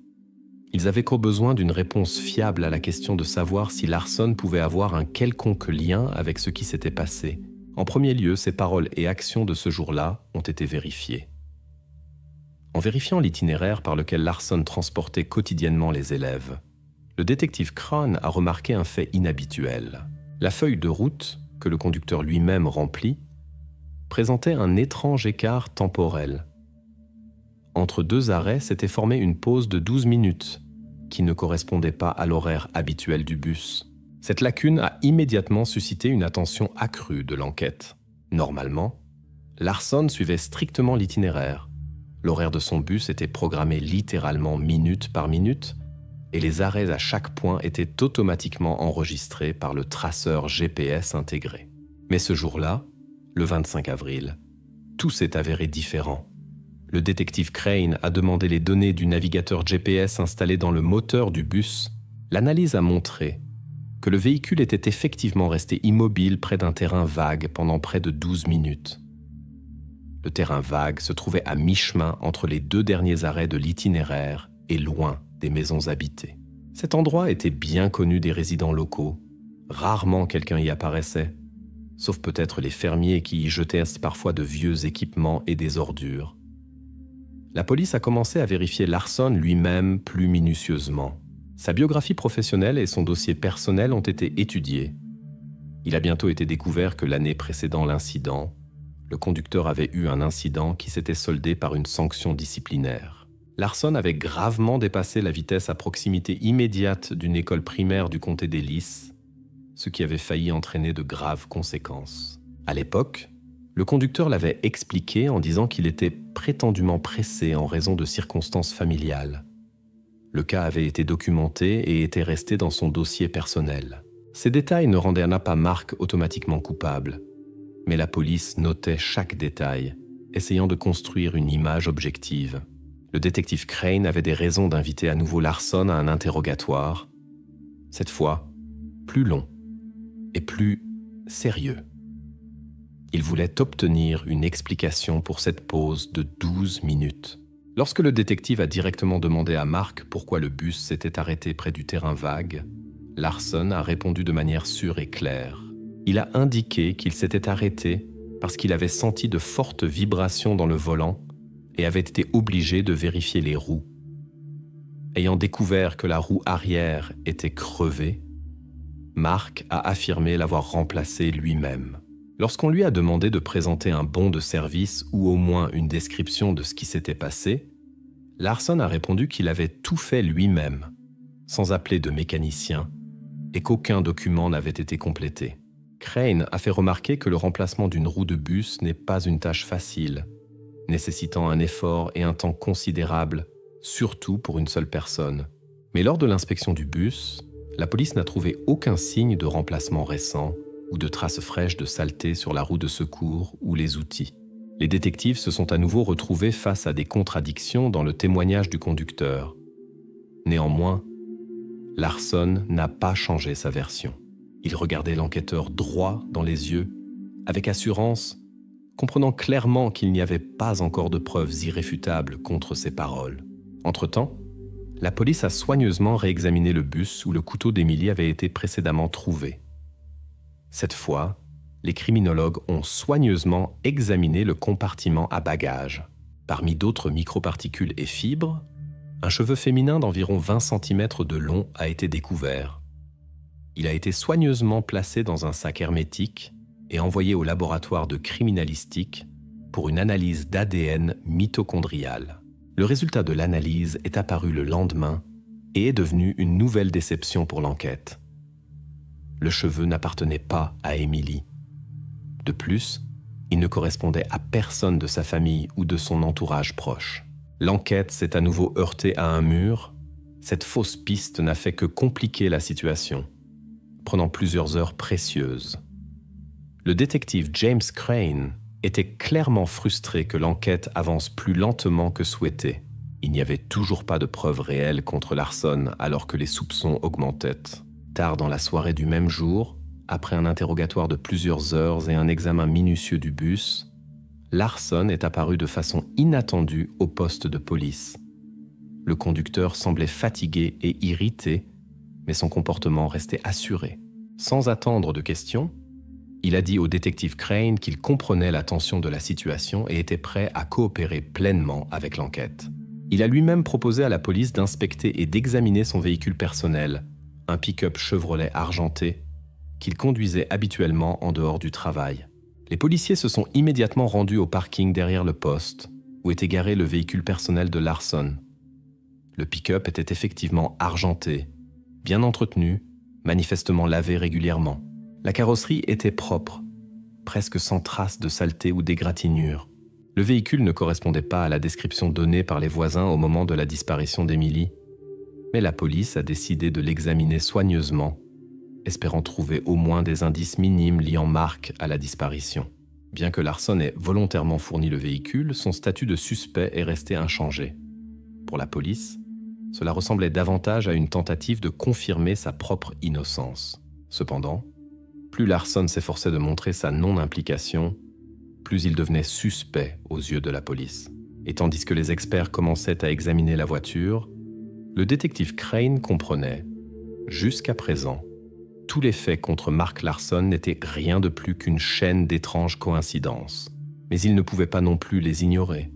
Ils avaient qu'au besoin d'une réponse fiable à la question de savoir si Larson pouvait avoir un quelconque lien avec ce qui s'était passé. En premier lieu, ses paroles et actions de ce jour-là ont été vérifiées. En vérifiant l'itinéraire par lequel Larson transportait quotidiennement les élèves, le détective Crane a remarqué un fait inhabituel. La feuille de route, que le conducteur lui-même remplit, présentait un étrange écart temporel. Entre 2 arrêts s'était formée une pause de 12 minutes, qui ne correspondait pas à l'horaire habituel du bus. Cette lacune a immédiatement suscité une attention accrue de l'enquête. Normalement, Larson suivait strictement l'itinéraire. L'horaire de son bus était programmé littéralement minute par minute, et les arrêts à chaque point étaient automatiquement enregistrés par le traceur GPS intégré. Mais ce jour-là, le 25 avril, tout s'est avéré différent. Le détective Crane a demandé les données du navigateur GPS installé dans le moteur du bus. L'analyse a montré que le véhicule était effectivement resté immobile près d'un terrain vague pendant près de 12 minutes. Le terrain vague se trouvait à mi-chemin entre les 2 derniers arrêts de l'itinéraire et loin des maisons habitées. Cet endroit était bien connu des résidents locaux. Rarement quelqu'un y apparaissait, sauf peut-être les fermiers qui y jetaient parfois de vieux équipements et des ordures. La police a commencé à vérifier Larson lui-même plus minutieusement. Sa biographie professionnelle et son dossier personnel ont été étudiés. Il a bientôt été découvert que l'année précédant l'incident, le conducteur avait eu un incident qui s'était soldé par une sanction disciplinaire. Larson avait gravement dépassé la vitesse à proximité immédiate d'une école primaire du comté d'Ellis, ce qui avait failli entraîner de graves conséquences. À l'époque, le conducteur l'avait expliqué en disant qu'il était prétendument pressé en raison de circonstances familiales. Le cas avait été documenté et était resté dans son dossier personnel. Ces détails ne rendaient pas Mark automatiquement coupable, mais la police notait chaque détail, essayant de construire une image objective. Le détective Crane avait des raisons d'inviter à nouveau Larson à un interrogatoire, cette fois plus long et plus sérieux. Il voulait obtenir une explication pour cette pause de 12 minutes. Lorsque le détective a directement demandé à Mark pourquoi le bus s'était arrêté près du terrain vague, Larson a répondu de manière sûre et claire. Il a indiqué qu'il s'était arrêté parce qu'il avait senti de fortes vibrations dans le volant et avait été obligé de vérifier les roues. Ayant découvert que la roue arrière était crevée, Mark a affirmé l'avoir remplacée lui-même. Lorsqu'on lui a demandé de présenter un bon de service ou au moins une description de ce qui s'était passé, Larson a répondu qu'il avait tout fait lui-même, sans appeler de mécanicien, et qu'aucun document n'avait été complété. Crane a fait remarquer que le remplacement d'une roue de bus n'est pas une tâche facile, nécessitant un effort et un temps considérables, surtout pour une seule personne. Mais lors de l'inspection du bus, La police n'a trouvé aucun signe de remplacement récent ou de traces fraîches de saleté sur la roue de secours ou les outils. Les détectives se sont à nouveau retrouvés face à des contradictions dans le témoignage du conducteur. Néanmoins, Larson n'a pas changé sa version. Il regardait l'enquêteur droit dans les yeux, avec assurance, comprenant clairement qu'il n'y avait pas encore de preuves irréfutables contre ses paroles. Entre-temps, la police a soigneusement réexaminé le bus où le couteau d'Emily avait été précédemment trouvé. Cette fois, les criminologues ont soigneusement examiné le compartiment à bagages. Parmi d'autres microparticules et fibres, un cheveu féminin d'environ 20 cm de long a été découvert. Il a été soigneusement placé dans un sac hermétique et envoyé au laboratoire de criminalistique pour une analyse d'ADN mitochondrial. Le résultat de l'analyse est apparu le lendemain et est devenu une nouvelle déception pour l'enquête. Le cheveu n'appartenait pas à Emily. De plus, il ne correspondait à personne de sa famille ou de son entourage proche. L'enquête s'est à nouveau heurtée à un mur. Cette fausse piste n'a fait que compliquer la situation, prenant plusieurs heures précieuses. Le détective James Crane était clairement frustré que l'enquête avance plus lentement que souhaité. Il n'y avait toujours pas de preuves réelles contre Larson alors que les soupçons augmentaient. Tard dans la soirée du même jour, après un interrogatoire de plusieurs heures et un examen minutieux du bus, Larson est apparu de façon inattendue au poste de police. Le conducteur semblait fatigué et irrité, mais son comportement restait assuré. Sans attendre de questions, il a dit au détective Crane qu'il comprenait la tension de la situation et était prêt à coopérer pleinement avec l'enquête. Il a lui-même proposé à la police d'inspecter et d'examiner son véhicule personnel, un pick-up Chevrolet argenté, qu'il conduisait habituellement en dehors du travail. Les policiers se sont immédiatement rendus au parking derrière le poste, où était garé le véhicule personnel de Larson. Le pick-up était effectivement argenté, bien entretenu, manifestement lavé régulièrement. La carrosserie était propre, presque sans trace de saleté ou d'égratignure. Le véhicule ne correspondait pas à la description donnée par les voisins au moment de la disparition d'Emily, mais la police a décidé de l'examiner soigneusement, espérant trouver au moins des indices minimes liant Mark à la disparition. Bien que Larson ait volontairement fourni le véhicule, son statut de suspect est resté inchangé. Pour la police, cela ressemblait davantage à une tentative de confirmer sa propre innocence. Cependant, plus Larson s'efforçait de montrer sa non-implication, plus il devenait suspect aux yeux de la police. Et tandis que les experts commençaient à examiner la voiture, le détective Crane comprenait, jusqu'à présent, tous les faits contre Mark Larson n'étaient rien de plus qu'une chaîne d'étranges coïncidences. Mais il ne pouvait pas non plus les ignorer.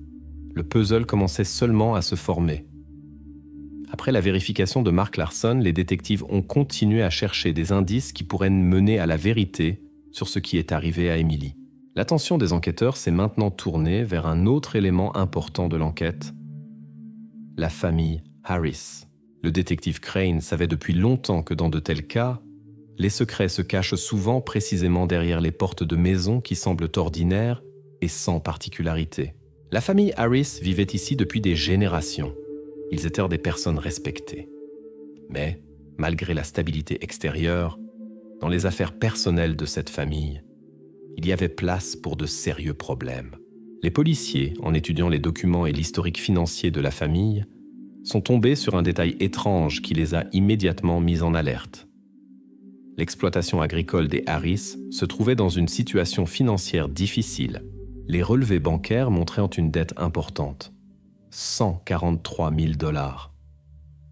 Le puzzle commençait seulement à se former. Après la vérification de Mark Larson, les détectives ont continué à chercher des indices qui pourraient mener à la vérité sur ce qui est arrivé à Emily. L'attention des enquêteurs s'est maintenant tournée vers un autre élément important de l'enquête, la famille Harris. Le détective Crane savait depuis longtemps que dans de tels cas, les secrets se cachent souvent précisément derrière les portes de maisons qui semblent ordinaires et sans particularité. La famille Harris vivait ici depuis des générations. Ils étaient des personnes respectées. Mais, malgré la stabilité extérieure, dans les affaires personnelles de cette famille, il y avait place pour de sérieux problèmes. Les policiers, en étudiant les documents et l'historique financier de la famille, sont tombés sur un détail étrange qui les a immédiatement mis en alerte. L'exploitation agricole des Harris se trouvait dans une situation financière difficile. Les relevés bancaires montraient une dette importante. 143 000 $.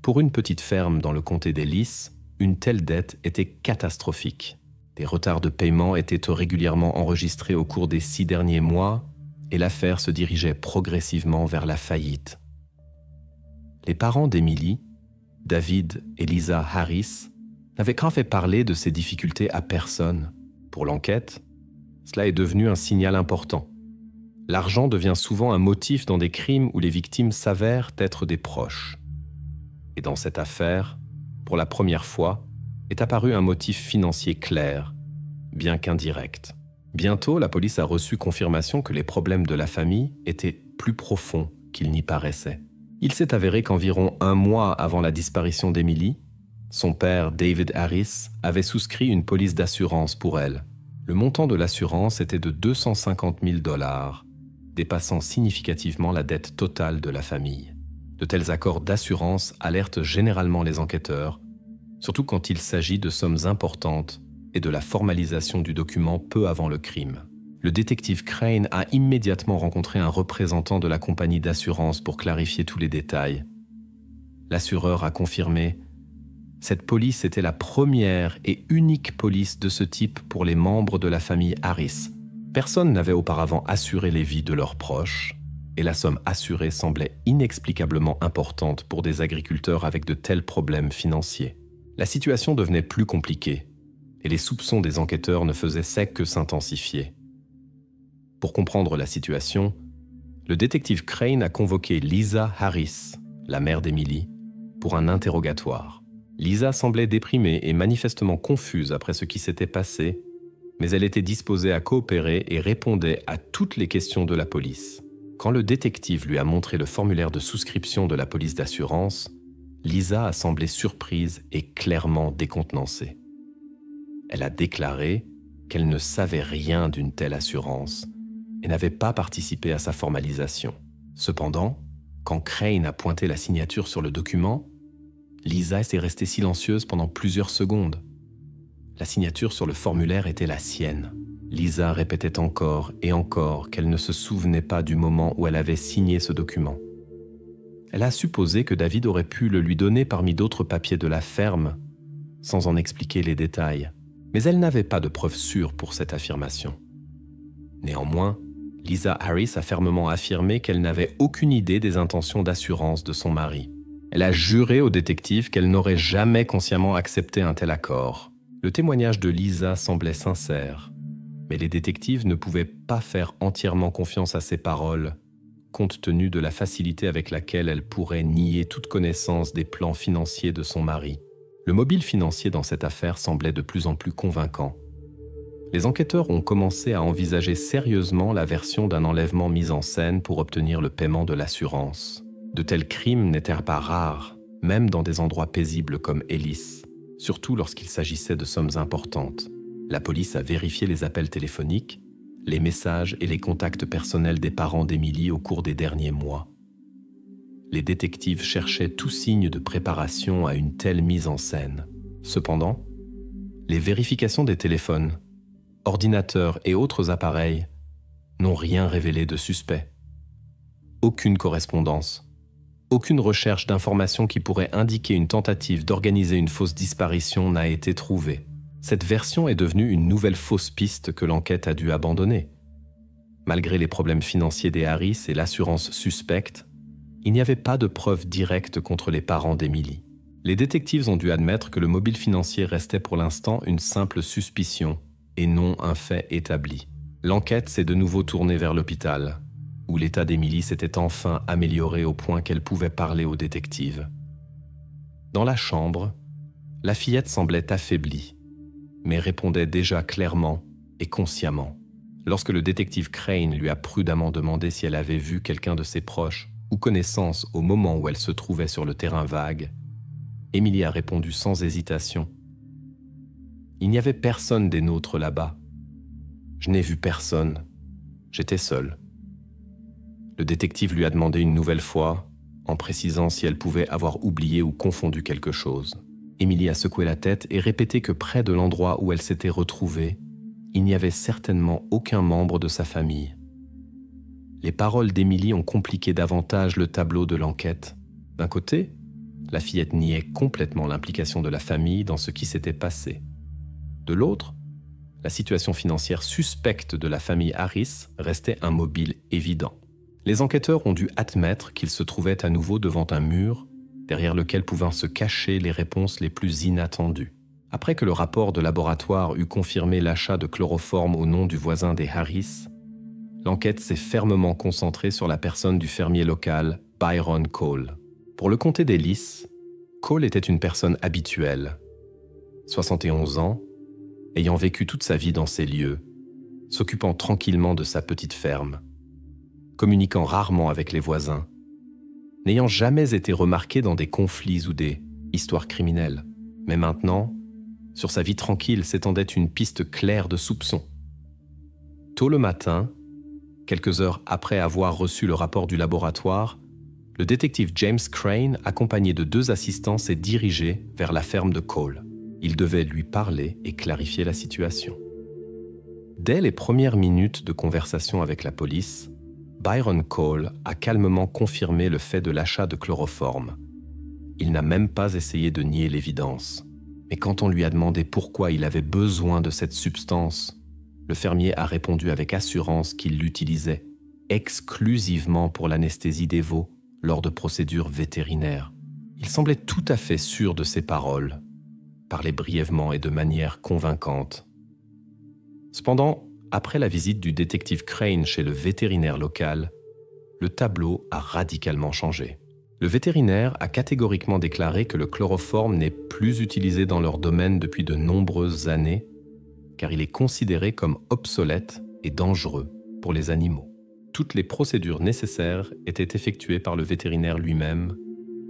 Pour une petite ferme dans le comté d'Ellis, une telle dette était catastrophique. Des retards de paiement étaient régulièrement enregistrés au cours des 6 derniers mois et l'affaire se dirigeait progressivement vers la faillite. Les parents d'Emily, David et Lisa Harris, n'avaient qu'en fait parler de ces difficultés à personne. Pour l'enquête, cela est devenu un signal important. L'argent devient souvent un motif dans des crimes où les victimes s'avèrent être des proches. Et dans cette affaire, pour la première fois, est apparu un motif financier clair, bien qu'indirect. Bientôt, la police a reçu confirmation que les problèmes de la famille étaient plus profonds qu'il n'y paraissait. Il s'est avéré qu'environ 1 mois avant la disparition d'Emily, Son père, David Harris, avait souscrit une police d'assurance pour elle. Le montant de l'assurance était de 250 000 $, dépassant significativement la dette totale de la famille. De tels accords d'assurance alertent généralement les enquêteurs, surtout quand il s'agit de sommes importantes et de la formalisation du document peu avant le crime. Le détective Crane a immédiatement rencontré un représentant de la compagnie d'assurance pour clarifier tous les détails. L'assureur a confirmé: cette police était la première et unique police de ce type pour les membres de la famille Harris. Personne n'avait auparavant assuré les vies de leurs proches, et la somme assurée semblait inexplicablement importante pour des agriculteurs avec de tels problèmes financiers. La situation devenait plus compliquée, et les soupçons des enquêteurs ne faisaient que s'intensifier. Pour comprendre la situation, le détective Crane a convoqué Lisa Harris, la mère d'Emily, pour un interrogatoire. Lisa semblait déprimée et manifestement confuse après ce qui s'était passé, mais elle était disposée à coopérer et répondait à toutes les questions de la police. Quand le détective lui a montré le formulaire de souscription de la police d'assurance, Lisa a semblé surprise et clairement décontenancée. Elle a déclaré qu'elle ne savait rien d'une telle assurance et n'avait pas participé à sa formalisation. Cependant, quand Crane a pointé la signature sur le document, Lisa s'est restée silencieuse pendant plusieurs secondes. La signature sur le formulaire était la sienne. Lisa répétait encore et encore qu'elle ne se souvenait pas du moment où elle avait signé ce document. Elle a supposé que David aurait pu le lui donner parmi d'autres papiers de la ferme, sans en expliquer les détails. Mais elle n'avait pas de preuves sûres pour cette affirmation. Néanmoins, Lisa Harris a fermement affirmé qu'elle n'avait aucune idée des intentions d'assurance de son mari. Elle a juré au détective qu'elle n'aurait jamais consciemment accepté un tel accord. Le témoignage de Lisa semblait sincère, mais les détectives ne pouvaient pas faire entièrement confiance à ses paroles, compte tenu de la facilité avec laquelle elle pourrait nier toute connaissance des plans financiers de son mari. Le mobile financier dans cette affaire semblait de plus en plus convaincant. Les enquêteurs ont commencé à envisager sérieusement la version d'un enlèvement mis en scène pour obtenir le paiement de l'assurance. De tels crimes n'étaient pas rares, même dans des endroits paisibles comme Ellis, surtout lorsqu'il s'agissait de sommes importantes. La police a vérifié les appels téléphoniques, les messages et les contacts personnels des parents d'Emily au cours des derniers mois. Les détectives cherchaient tout signe de préparation à une telle mise en scène. Cependant, les vérifications des téléphones, ordinateurs et autres appareils n'ont rien révélé de suspect. Aucune correspondance, aucune recherche d'informations qui pourrait indiquer une tentative d'organiser une fausse disparition n'a été trouvée. Cette version est devenue une nouvelle fausse piste que l'enquête a dû abandonner. Malgré les problèmes financiers des Harris et l'assurance suspecte, il n'y avait pas de preuves directes contre les parents d'Emily. Les détectives ont dû admettre que le mobile financier restait pour l'instant une simple suspicion et non un fait établi. L'enquête s'est de nouveau tournée vers l'hôpital, où l'état d'Emily s'était enfin amélioré au point qu'elle pouvait parler aux détectives. Dans la chambre, la fillette semblait affaiblie, mais répondait déjà clairement et consciemment. Lorsque le détective Crane lui a prudemment demandé si elle avait vu quelqu'un de ses proches ou connaissances au moment où elle se trouvait sur le terrain vague, Emily a répondu sans hésitation. « Il n'y avait personne des nôtres là-bas. Je n'ai vu personne. J'étais seule. » Le détective lui a demandé une nouvelle fois, en précisant si elle pouvait avoir oublié ou confondu quelque chose. Emily a secoué la tête et répété que près de l'endroit où elle s'était retrouvée, il n'y avait certainement aucun membre de sa famille. Les paroles d'Emily ont compliqué davantage le tableau de l'enquête. D'un côté, la fillette niait complètement l'implication de la famille dans ce qui s'était passé. De l'autre, la situation financière suspecte de la famille Harris restait un mobile évident. Les enquêteurs ont dû admettre qu'ils se trouvaient à nouveau devant un mur, derrière lequel pouvaient se cacher les réponses les plus inattendues. Après que le rapport de laboratoire eut confirmé l'achat de chloroforme au nom du voisin des Harris, l'enquête s'est fermement concentrée sur la personne du fermier local, Byron Cole. Pour le comté d'Ellis, Cole était une personne habituelle, 71 ans, ayant vécu toute sa vie dans ces lieux, s'occupant tranquillement de sa petite ferme, communiquant rarement avec les voisins, n'ayant jamais été remarqué dans des conflits ou des histoires criminelles. Mais maintenant, sur sa vie tranquille s'étendait une piste claire de soupçons. Tôt le matin, quelques heures après avoir reçu le rapport du laboratoire, le détective James Crane, accompagné de 2 assistants, s'est dirigé vers la ferme de Cole. Il devait lui parler et clarifier la situation. Dès les premières minutes de conversation avec la police, Byron Cole a calmement confirmé le fait de l'achat de chloroforme. Il n'a même pas essayé de nier l'évidence. Mais quand on lui a demandé pourquoi il avait besoin de cette substance, le fermier a répondu avec assurance qu'il l'utilisait exclusivement pour l'anesthésie des veaux lors de procédures vétérinaires. Il semblait tout à fait sûr de ses paroles, parlait brièvement et de manière convaincante. Cependant, après la visite du détective Crane chez le vétérinaire local, le tableau a radicalement changé. Le vétérinaire a catégoriquement déclaré que le chloroforme n'est plus utilisé dans leur domaine depuis de nombreuses années, car il est considéré comme obsolète et dangereux pour les animaux. Toutes les procédures nécessaires étaient effectuées par le vétérinaire lui-même,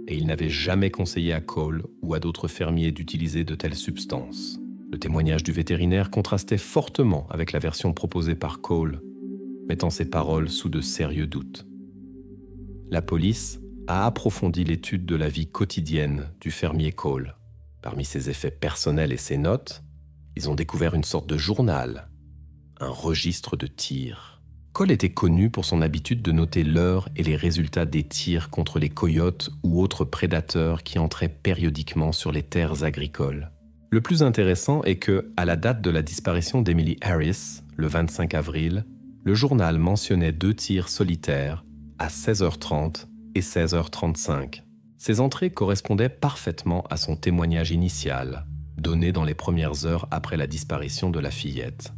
et il n'avait jamais conseillé à Cole ou à d'autres fermiers d'utiliser de telles substances. Le témoignage du vétérinaire contrastait fortement avec la version proposée par Cole, mettant ses paroles sous de sérieux doutes. La police a approfondi l'étude de la vie quotidienne du fermier Cole. Parmi ses effets personnels et ses notes, ils ont découvert une sorte de journal, un registre de tirs. Cole était connu pour son habitude de noter l'heure et les résultats des tirs contre les coyotes ou autres prédateurs qui entraient périodiquement sur les terres agricoles. Le plus intéressant est que, à la date de la disparition d'Emily Harris, le 25 avril, le journal mentionnait 2 tirs solitaires à 16h30 et 16h35. Ces entrées correspondaient parfaitement à son témoignage initial, donné dans les premières heures après la disparition de la fillette.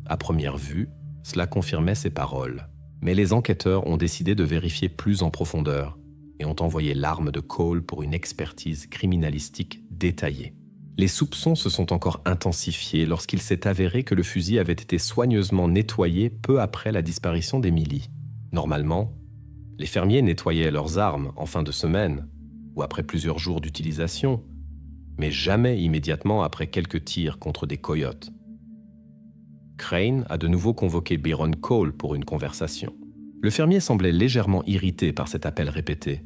À première vue, cela confirmait ses paroles. Mais les enquêteurs ont décidé de vérifier plus en profondeur et ont envoyé l'arme de Cole pour une expertise criminalistique détaillée. Les soupçons se sont encore intensifiés lorsqu'il s'est avéré que le fusil avait été soigneusement nettoyé peu après la disparition d'Emily. Normalement, les fermiers nettoyaient leurs armes en fin de semaine ou après plusieurs jours d'utilisation, mais jamais immédiatement après quelques tirs contre des coyotes. Crane a de nouveau convoqué Byron Cole pour une conversation. Le fermier semblait légèrement irrité par cet appel répété,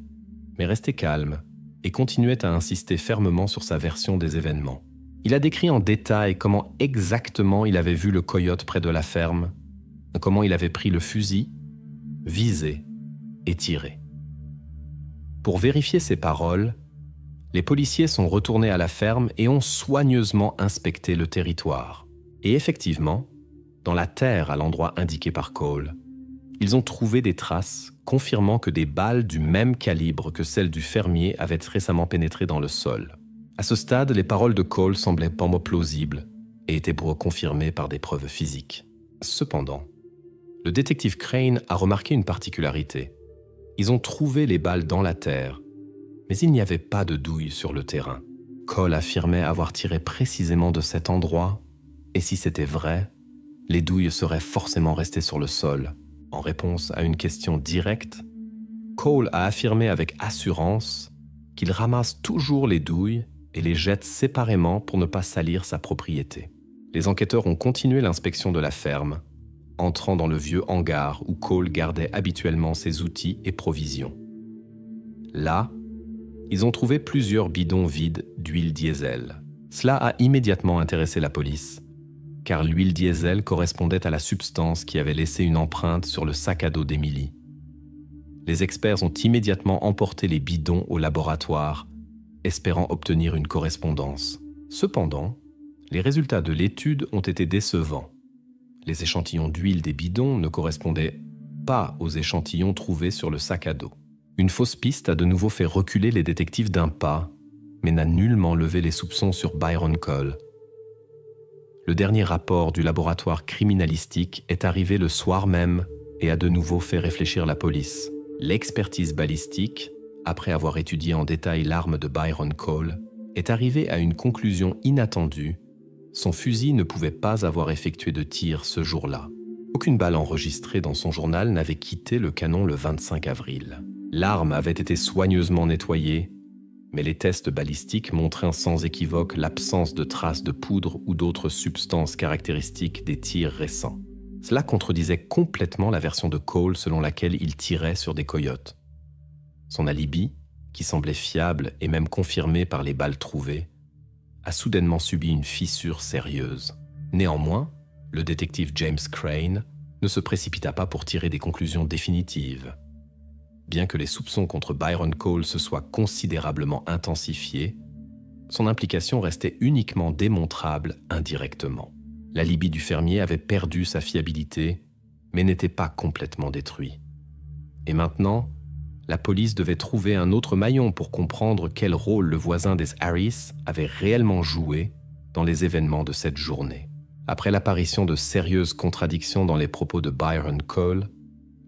mais restait calme et continuait à insister fermement sur sa version des événements. Il a décrit en détail comment exactement il avait vu le coyote près de la ferme, comment il avait pris le fusil, visé et tiré. Pour vérifier ses paroles, les policiers sont retournés à la ferme et ont soigneusement inspecté le territoire. Et effectivement, dans la terre à l'endroit indiqué par Cole, ils ont trouvé des traces confirmant que des balles du même calibre que celles du fermier avaient récemment pénétré dans le sol. À ce stade, les paroles de Cole semblaient pas plausibles et étaient confirmées par des preuves physiques. Cependant, le détective Crane a remarqué une particularité. Ils ont trouvé les balles dans la terre, mais il n'y avait pas de douille sur le terrain. Cole affirmait avoir tiré précisément de cet endroit, et si c'était vrai, les douilles seraient forcément restées sur le sol. En réponse à une question directe, Cole a affirmé avec assurance qu'il ramasse toujours les douilles et les jette séparément pour ne pas salir sa propriété. Les enquêteurs ont continué l'inspection de la ferme, entrant dans le vieux hangar où Cole gardait habituellement ses outils et provisions. Là, ils ont trouvé plusieurs bidons vides d'huile diesel. Cela a immédiatement intéressé la police, car l'huile diesel correspondait à la substance qui avait laissé une empreinte sur le sac à dos d'Emily. Les experts ont immédiatement emporté les bidons au laboratoire, espérant obtenir une correspondance. Cependant, les résultats de l'étude ont été décevants. Les échantillons d'huile des bidons ne correspondaient pas aux échantillons trouvés sur le sac à dos. Une fausse piste a de nouveau fait reculer les détectives d'un pas, mais n'a nullement levé les soupçons sur Byron Cole. Le dernier rapport du laboratoire criminalistique est arrivé le soir même et a de nouveau fait réfléchir la police. L'expertise balistique, après avoir étudié en détail l'arme de Byron Cole, est arrivée à une conclusion inattendue. Son fusil ne pouvait pas avoir effectué de tir ce jour-là. Aucune balle enregistrée dans son journal n'avait quitté le canon le 25 avril. L'arme avait été soigneusement nettoyée, mais les tests balistiques montraient sans équivoque l'absence de traces de poudre ou d'autres substances caractéristiques des tirs récents. Cela contredisait complètement la version de Cole selon laquelle il tirait sur des coyotes. Son alibi, qui semblait fiable et même confirmé par les balles trouvées, a soudainement subi une fissure sérieuse. Néanmoins, le détective James Crane ne se précipita pas pour tirer des conclusions définitives. Bien que les soupçons contre Byron Cole se soient considérablement intensifiés, son implication restait uniquement démontrable indirectement. L'alibi du fermier avait perdu sa fiabilité, mais n'était pas complètement détruit. Et maintenant, la police devait trouver un autre maillon pour comprendre quel rôle le voisin des Harris avait réellement joué dans les événements de cette journée. Après l'apparition de sérieuses contradictions dans les propos de Byron Cole,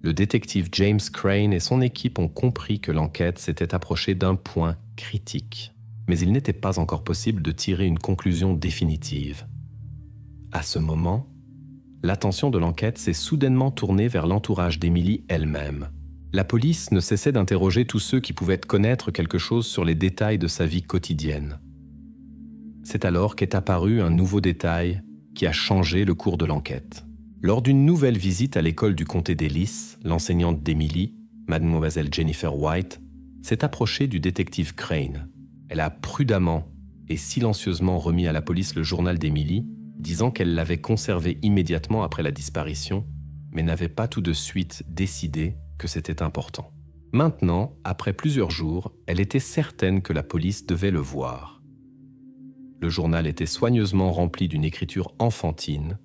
le détective James Crane et son équipe ont compris que l'enquête s'était approchée d'un point critique. Mais il n'était pas encore possible de tirer une conclusion définitive. À ce moment, l'attention de l'enquête s'est soudainement tournée vers l'entourage d'Emily elle-même. La police ne cessait d'interroger tous ceux qui pouvaient connaître quelque chose sur les détails de sa vie quotidienne. C'est alors qu'est apparu un nouveau détail qui a changé le cours de l'enquête. Lors d'une nouvelle visite à l'école du comté d'Ellis, l'enseignante d'Emily, mademoiselle Jennifer White, s'est approchée du détective Crane. Elle a prudemment et silencieusement remis à la police le journal d'Emily, disant qu'elle l'avait conservé immédiatement après la disparition, mais n'avait pas tout de suite décidé que c'était important. Maintenant, après plusieurs jours, elle était certaine que la police devait le voir. Le journal était soigneusement rempli d'une écriture enfantine,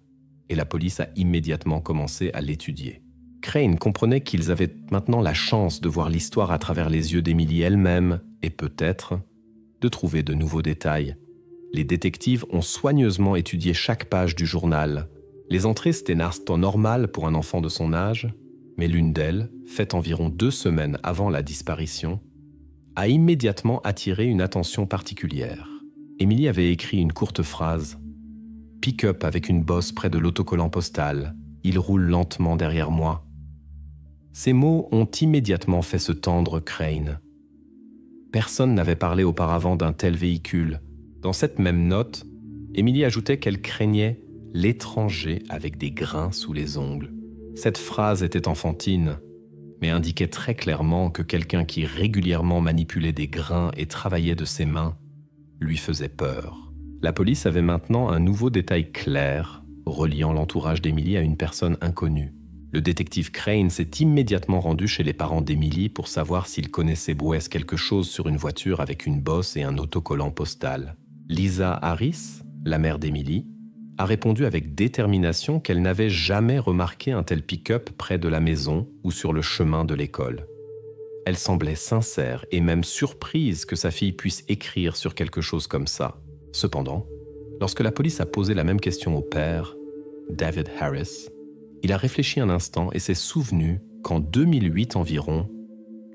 et la police a immédiatement commencé à l'étudier. Crane comprenait qu'ils avaient maintenant la chance de voir l'histoire à travers les yeux d'Emily elle-même et peut-être de trouver de nouveaux détails. Les détectives ont soigneusement étudié chaque page du journal. Les entrées s'étaient un temps normal pour un enfant de son âge, mais l'une d'elles, faite environ 2 semaines avant la disparition, a immédiatement attiré une attention particulière. Emily avait écrit une courte phrase. « Pick-up avec une bosse près de l'autocollant postal. Il roule lentement derrière moi. » Ces mots ont immédiatement fait se tendre Crane. Personne n'avait parlé auparavant d'un tel véhicule. Dans cette même note, Emily ajoutait qu'elle craignait l'étranger avec des grains sous les ongles. Cette phrase était enfantine, mais indiquait très clairement que quelqu'un qui régulièrement manipulait des grains et travaillait de ses mains lui faisait peur. La police avait maintenant un nouveau détail clair, reliant l'entourage d'Emily à une personne inconnue. Le détective Crane s'est immédiatement rendu chez les parents d'Emily pour savoir s'ils connaissaient Boès quelque chose sur une voiture avec une bosse et un autocollant postal. Lisa Harris, la mère d'Emily, a répondu avec détermination qu'elle n'avait jamais remarqué un tel pick-up près de la maison ou sur le chemin de l'école. Elle semblait sincère et même surprise que sa fille puisse écrire sur quelque chose comme ça. Cependant, lorsque la police a posé la même question au père, David Harris, il a réfléchi un instant et s'est souvenu qu'en 2008 environ,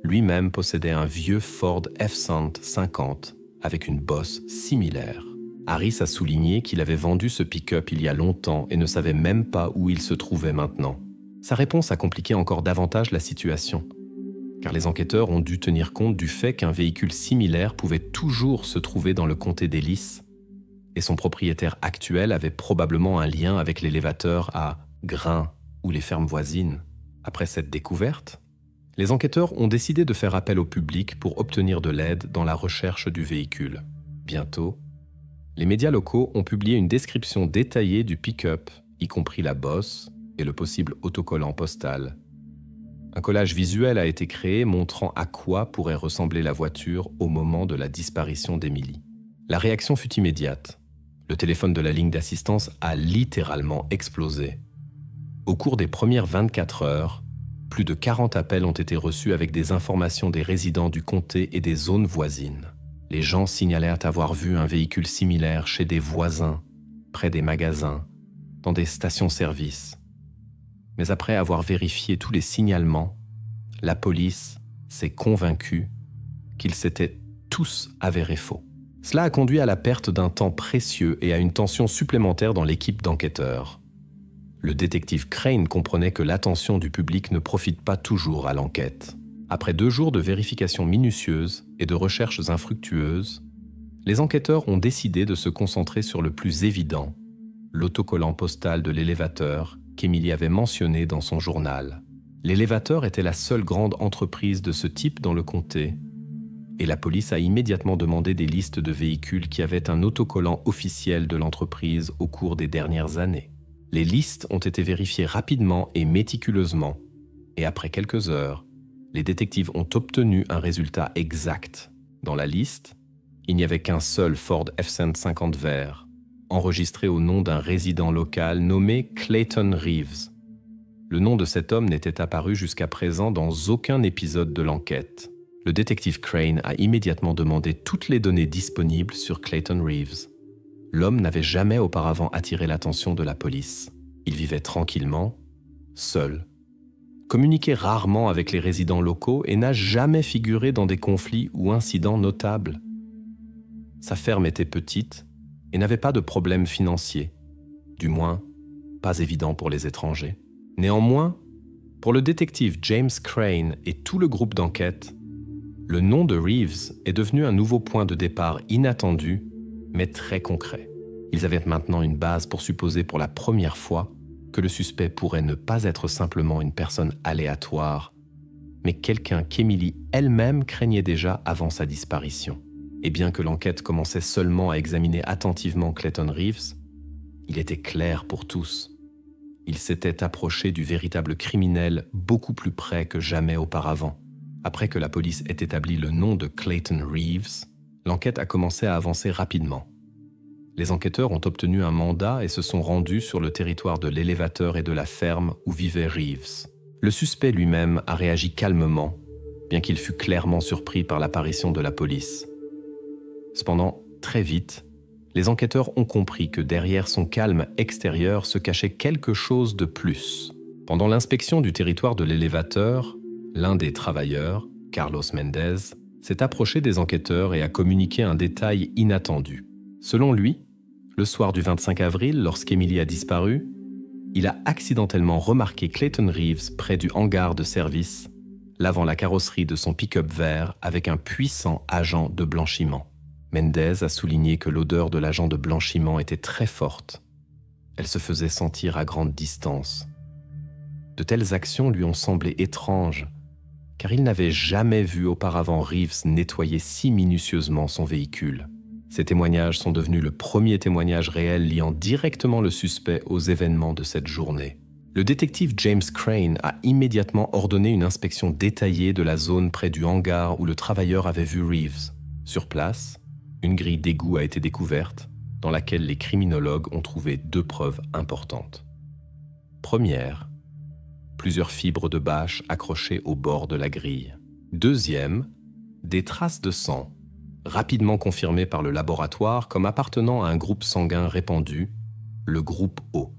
lui-même possédait un vieux Ford F-150 avec une bosse similaire. Harris a souligné qu'il avait vendu ce pick-up il y a longtemps et ne savait même pas où il se trouvait maintenant. Sa réponse a compliqué encore davantage la situation, car les enquêteurs ont dû tenir compte du fait qu'un véhicule similaire pouvait toujours se trouver dans le comté d'Ellis, et son propriétaire actuel avait probablement un lien avec l'élévateur à Grain ou les fermes voisines. Après cette découverte, les enquêteurs ont décidé de faire appel au public pour obtenir de l'aide dans la recherche du véhicule. Bientôt, les médias locaux ont publié une description détaillée du pick-up, y compris la bosse et le possible autocollant postal. Un collage visuel a été créé montrant à quoi pourrait ressembler la voiture au moment de la disparition d'Emily. La réaction fut immédiate. Le téléphone de la ligne d'assistance a littéralement explosé. Au cours des premières 24 heures, plus de 40 appels ont été reçus avec des informations des résidents du comté et des zones voisines. Les gens signalèrent avoir vu un véhicule similaire chez des voisins, près des magasins, dans des stations-service. Mais après avoir vérifié tous les signalements, la police s'est convaincue qu'ils s'étaient tous avérés faux. Cela a conduit à la perte d'un temps précieux et à une tension supplémentaire dans l'équipe d'enquêteurs. Le détective Crane comprenait que l'attention du public ne profite pas toujours à l'enquête. Après 2 jours de vérifications minutieuses et de recherches infructueuses, les enquêteurs ont décidé de se concentrer sur le plus évident, l'autocollant postal de l'élévateur qu'Emily avait mentionné dans son journal. L'élévateur était la seule grande entreprise de ce type dans le comté, et la police a immédiatement demandé des listes de véhicules qui avaient un autocollant officiel de l'entreprise au cours des dernières années. Les listes ont été vérifiées rapidement et méticuleusement, et après quelques heures, les détectives ont obtenu un résultat exact. Dans la liste, il n'y avait qu'un seul Ford F-150 vert, enregistré au nom d'un résident local nommé Clayton Reeves. Le nom de cet homme n'était apparu jusqu'à présent dans aucun épisode de l'enquête. Le détective Crane a immédiatement demandé toutes les données disponibles sur Clayton Reeves. L'homme n'avait jamais auparavant attiré l'attention de la police. Il vivait tranquillement, seul, communiquait rarement avec les résidents locaux et n'a jamais figuré dans des conflits ou incidents notables. Sa ferme était petite et n'avait pas de problème financier, du moins pas évident pour les étrangers. Néanmoins, pour le détective James Crane et tout le groupe d'enquête, le nom de Reeves est devenu un nouveau point de départ inattendu, mais très concret. Ils avaient maintenant une base pour supposer pour la première fois que le suspect pourrait ne pas être simplement une personne aléatoire, mais quelqu'un qu'Emily elle-même craignait déjà avant sa disparition. Et bien que l'enquête commençait seulement à examiner attentivement Clayton Reeves, il était clair pour tous. Il s'était approché du véritable criminel beaucoup plus près que jamais auparavant. Après que la police ait établi le nom de Clayton Reeves, l'enquête a commencé à avancer rapidement. Les enquêteurs ont obtenu un mandat et se sont rendus sur le territoire de l'élévateur et de la ferme où vivait Reeves. Le suspect lui-même a réagi calmement, bien qu'il fût clairement surpris par l'apparition de la police. Cependant, très vite, les enquêteurs ont compris que derrière son calme extérieur se cachait quelque chose de plus. Pendant l'inspection du territoire de l'élévateur, l'un des travailleurs, Carlos Mendez, s'est approché des enquêteurs et a communiqué un détail inattendu. Selon lui, le soir du 25 avril, lorsqu'Emily a disparu, il a accidentellement remarqué Clayton Reeves près du hangar de service, lavant la carrosserie de son pick-up vert avec un puissant agent de blanchiment. Mendez a souligné que l'odeur de l'agent de blanchiment était très forte. Elle se faisait sentir à grande distance. De telles actions lui ont semblé étranges, car il n'avait jamais vu auparavant Reeves nettoyer si minutieusement son véhicule. Ces témoignages sont devenus le premier témoignage réel liant directement le suspect aux événements de cette journée. Le détective James Crane a immédiatement ordonné une inspection détaillée de la zone près du hangar où le travailleur avait vu Reeves. Sur place, une grille d'égout a été découverte, dans laquelle les criminologues ont trouvé 2 preuves importantes. Première, plusieurs fibres de bâche accrochées au bord de la grille. Deuxième, des traces de sang, rapidement confirmées par le laboratoire comme appartenant à un groupe sanguin répandu, le groupe O.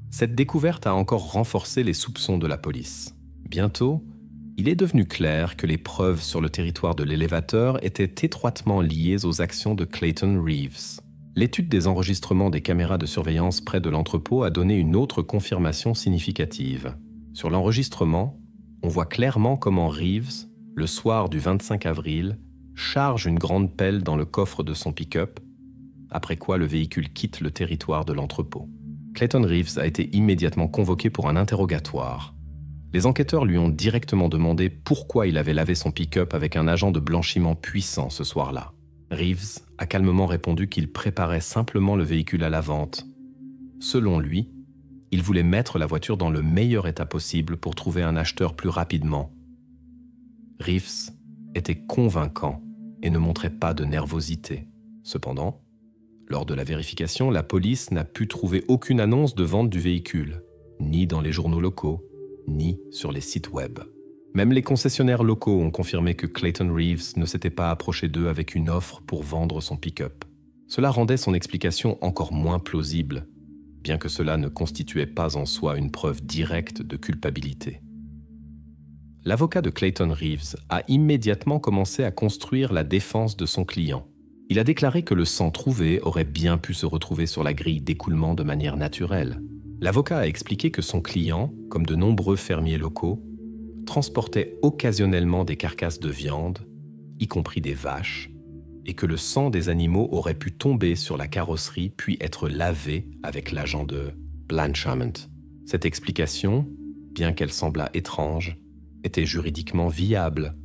Cette découverte a encore renforcé les soupçons de la police. Bientôt, il est devenu clair que les preuves sur le territoire de l'élévateur étaient étroitement liées aux actions de Clayton Reeves. L'étude des enregistrements des caméras de surveillance près de l'entrepôt a donné une autre confirmation significative. Sur l'enregistrement, on voit clairement comment Reeves, le soir du 25 avril, charge une grande pelle dans le coffre de son pick-up, après quoi le véhicule quitte le territoire de l'entrepôt. Clayton Reeves a été immédiatement convoqué pour un interrogatoire. Les enquêteurs lui ont directement demandé pourquoi il avait lavé son pick-up avec un agent de blanchiment puissant ce soir-là. Reeves a calmement répondu qu'il préparait simplement le véhicule à la vente. Selon lui, il voulait mettre la voiture dans le meilleur état possible pour trouver un acheteur plus rapidement. Reeves était convaincant et ne montrait pas de nervosité. Cependant, lors de la vérification, la police n'a pu trouver aucune annonce de vente du véhicule, ni dans les journaux locaux, ni sur les sites web. Même les concessionnaires locaux ont confirmé que Clayton Reeves ne s'était pas approché d'eux avec une offre pour vendre son pick-up. Cela rendait son explication encore moins plausible, bien que cela ne constituait pas en soi une preuve directe de culpabilité. L'avocat de Clayton Reeves a immédiatement commencé à construire la défense de son client. Il a déclaré que le sang trouvé aurait bien pu se retrouver sur la grille d'écoulement de manière naturelle. L'avocat a expliqué que son client, comme de nombreux fermiers locaux, transportait occasionnellement des carcasses de viande, y compris des vaches, et que le sang des animaux aurait pu tomber sur la carrosserie puis être lavé avec l'agent de blanchiment. Cette explication, bien qu'elle semblât étrange, était juridiquement viable.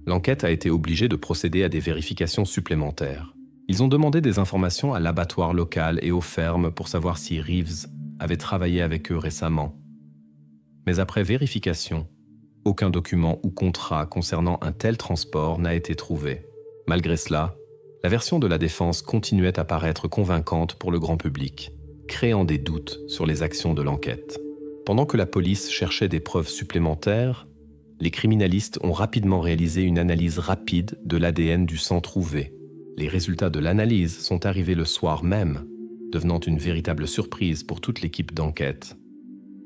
L'enquête a été obligée de procéder à des vérifications supplémentaires. Ils ont demandé des informations à l'abattoir local et aux fermes pour savoir si Reeves avait travaillé avec eux récemment. Mais après vérification, aucun document ou contrat concernant un tel transport n'a été trouvé. Malgré cela, la version de la défense continuait à paraître convaincante pour le grand public, créant des doutes sur les actions de l'enquête. Pendant que la police cherchait des preuves supplémentaires, les criminalistes ont rapidement réalisé une analyse rapide de l'ADN du sang trouvé. Les résultats de l'analyse sont arrivés le soir même, devenant une véritable surprise pour toute l'équipe d'enquête.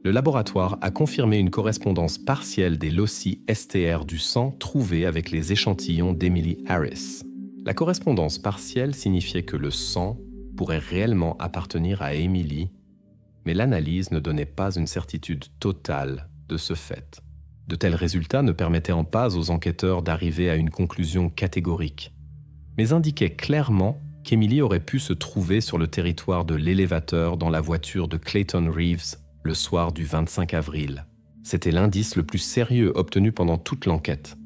Le laboratoire a confirmé une correspondance partielle des loci STR du sang trouvés avec les échantillons d'Emily Harris. La correspondance partielle signifiait que le sang pourrait réellement appartenir à Emily, mais l'analyse ne donnait pas une certitude totale de ce fait. De tels résultats ne permettaient pas aux enquêteurs d'arriver à une conclusion catégorique, mais indiquaient clairement qu'Emily aurait pu se trouver sur le territoire de l'élévateur dans la voiture de Clayton Reeves le soir du 25 avril. C'était l'indice le plus sérieux obtenu pendant toute l'enquête.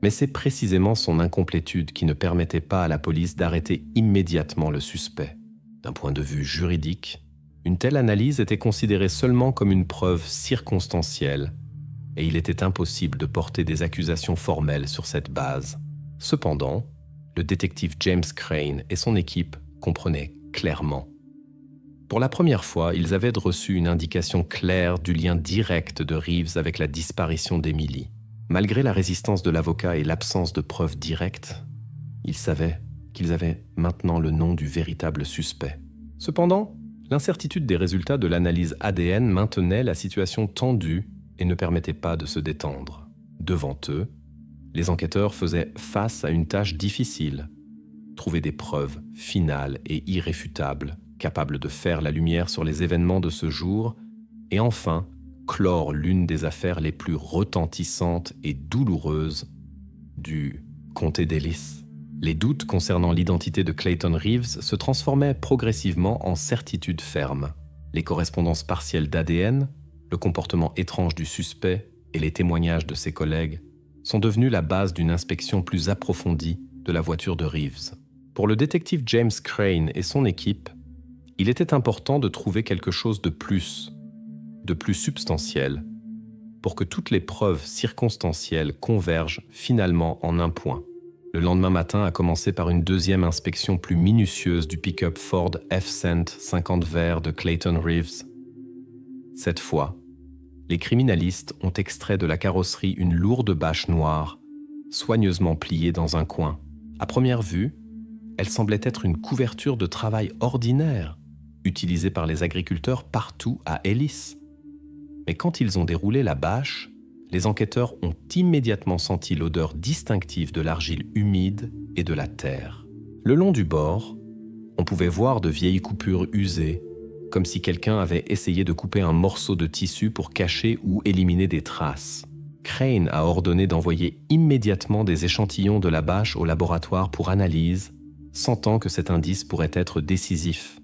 Mais c'est précisément son incomplétude qui ne permettait pas à la police d'arrêter immédiatement le suspect. D'un point de vue juridique, une telle analyse était considérée seulement comme une preuve circonstancielle et il était impossible de porter des accusations formelles sur cette base. Cependant, le détective James Crane et son équipe comprenaient clairement. Pour la première fois, ils avaient reçu une indication claire du lien direct de Reeves avec la disparition d'Emily. Malgré la résistance de l'avocat et l'absence de preuves directes, ils savaient qu'ils avaient maintenant le nom du véritable suspect. Cependant, l'incertitude des résultats de l'analyse ADN maintenait la situation tendue et ne permettait pas de se détendre. Devant eux, les enquêteurs faisaient face à une tâche difficile. Trouver des preuves finales et irréfutables, capables de faire la lumière sur les événements de ce jour, et enfin, clore l'une des affaires les plus retentissantes et douloureuses du comté d'Ellis. Les doutes concernant l'identité de Clayton Reeves se transformaient progressivement en certitudes fermes. Les correspondances partielles d'ADN, le comportement étrange du suspect et les témoignages de ses collègues sont devenus la base d'une inspection plus approfondie de la voiture de Reeves. Pour le détective James Crane et son équipe, il était important de trouver quelque chose de plus substantiel, pour que toutes les preuves circonstancielles convergent finalement en un point. Le lendemain matin a commencé par une deuxième inspection plus minutieuse du pick-up Ford F-Cent 50 vert de Clayton Reeves. Cette fois, les criminalistes ont extrait de la carrosserie une lourde bâche noire, soigneusement pliée dans un coin. À première vue, elle semblait être une couverture de travail ordinaire, utilisée par les agriculteurs partout à Ellis. Mais quand ils ont déroulé la bâche, les enquêteurs ont immédiatement senti l'odeur distinctive de l'argile humide et de la terre. Le long du bord, on pouvait voir de vieilles coupures usées, comme si quelqu'un avait essayé de couper un morceau de tissu pour cacher ou éliminer des traces. Crane a ordonné d'envoyer immédiatement des échantillons de la bâche au laboratoire pour analyse, sentant que cet indice pourrait être décisif.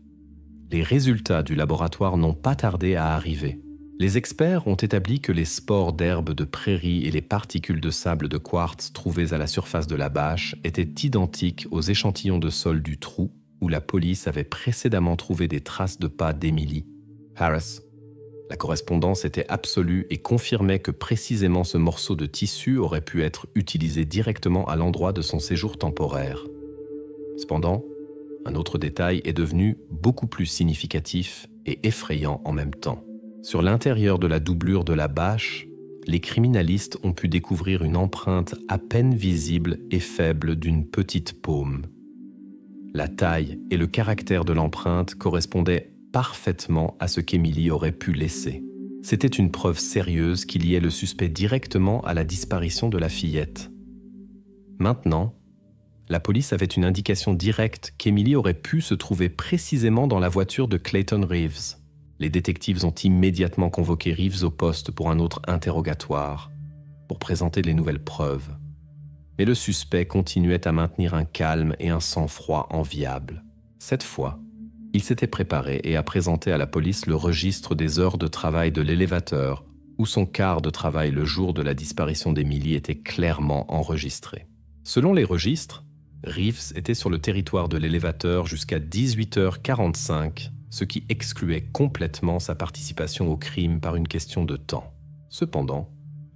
Les résultats du laboratoire n'ont pas tardé à arriver. Les experts ont établi que les spores d'herbes de prairie et les particules de sable de quartz trouvées à la surface de la bâche étaient identiques aux échantillons de sol du trou où la police avait précédemment trouvé des traces de pas d'Emily Harris. La correspondance était absolue et confirmait que précisément ce morceau de tissu aurait pu être utilisé directement à l'endroit de son séjour temporaire. Cependant, un autre détail est devenu beaucoup plus significatif et effrayant en même temps. Sur l'intérieur de la doublure de la bâche, les criminalistes ont pu découvrir une empreinte à peine visible et faible d'une petite paume. La taille et le caractère de l'empreinte correspondaient parfaitement à ce qu'Emily aurait pu laisser. C'était une preuve sérieuse qui liait le suspect directement à la disparition de la fillette. Maintenant, la police avait une indication directe qu'Emily aurait pu se trouver précisément dans la voiture de Clayton Reeves. Les détectives ont immédiatement convoqué Reeves au poste pour un autre interrogatoire. pour présenter les nouvelles preuves. Mais le suspect continuait à maintenir un calme et un sang-froid enviables. Cette fois, il s'était préparé et a présenté à la police le registre des heures de travail de l'élévateur, où son quart de travail le jour de la disparition d'Emily était clairement enregistré. Selon les registres, Reeves était sur le territoire de l'élévateur jusqu'à 18h45, ce qui excluait complètement sa participation au crime par une question de temps. Cependant,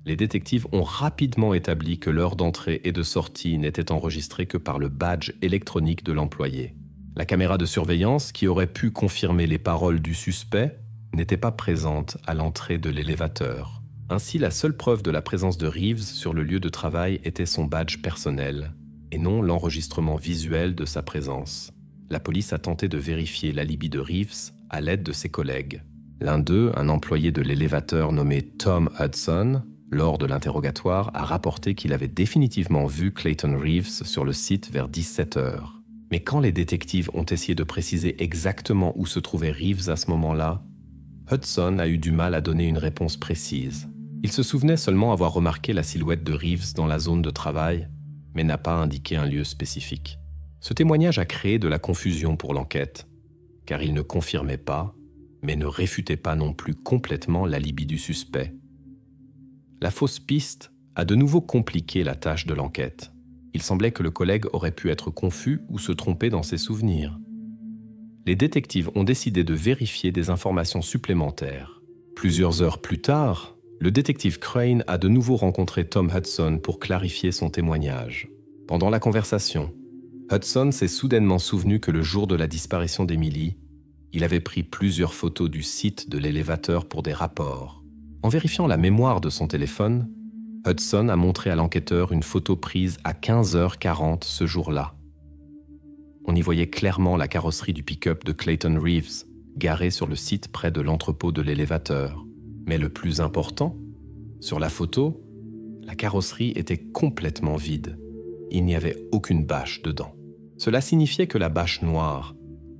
les détectives ont rapidement établi que l'heure d'entrée et de sortie n'était enregistrée que par le badge électronique de l'employé. La caméra de surveillance, qui aurait pu confirmer les paroles du suspect, n'était pas présente à l'entrée de l'élévateur. Ainsi, la seule preuve de la présence de Reeves sur le lieu de travail était son badge personnel, et non l'enregistrement visuel de sa présence. La police a tenté de vérifier l'alibi de Reeves à l'aide de ses collègues. L'un d'eux, un employé de l'élévateur nommé Tom Hudson, lors de l'interrogatoire, a rapporté qu'il avait définitivement vu Clayton Reeves sur le site vers 17h. Mais quand les détectives ont essayé de préciser exactement où se trouvait Reeves à ce moment-là, Hudson a eu du mal à donner une réponse précise. Il se souvenait seulement avoir remarqué la silhouette de Reeves dans la zone de travail, mais n'a pas indiqué un lieu spécifique. Ce témoignage a créé de la confusion pour l'enquête, car il ne confirmait pas, mais ne réfutait pas non plus complètement l'alibi du suspect. La fausse piste a de nouveau compliqué la tâche de l'enquête. Il semblait que le collègue aurait pu être confus ou se tromper dans ses souvenirs. Les détectives ont décidé de vérifier des informations supplémentaires. Plusieurs heures plus tard, le détective Crane a de nouveau rencontré Tom Hudson pour clarifier son témoignage. Pendant la conversation, Hudson s'est soudainement souvenu que le jour de la disparition d'Emily, il avait pris plusieurs photos du site de l'élévateur pour des rapports. En vérifiant la mémoire de son téléphone, Hudson a montré à l'enquêteur une photo prise à 15h40 ce jour-là. On y voyait clairement la carrosserie du pick-up de Clayton Reeves, garée sur le site près de l'entrepôt de l'élévateur. Mais le plus important, sur la photo, la carrosserie était complètement vide. Il n'y avait aucune bâche dedans. Cela signifiait que la bâche noire,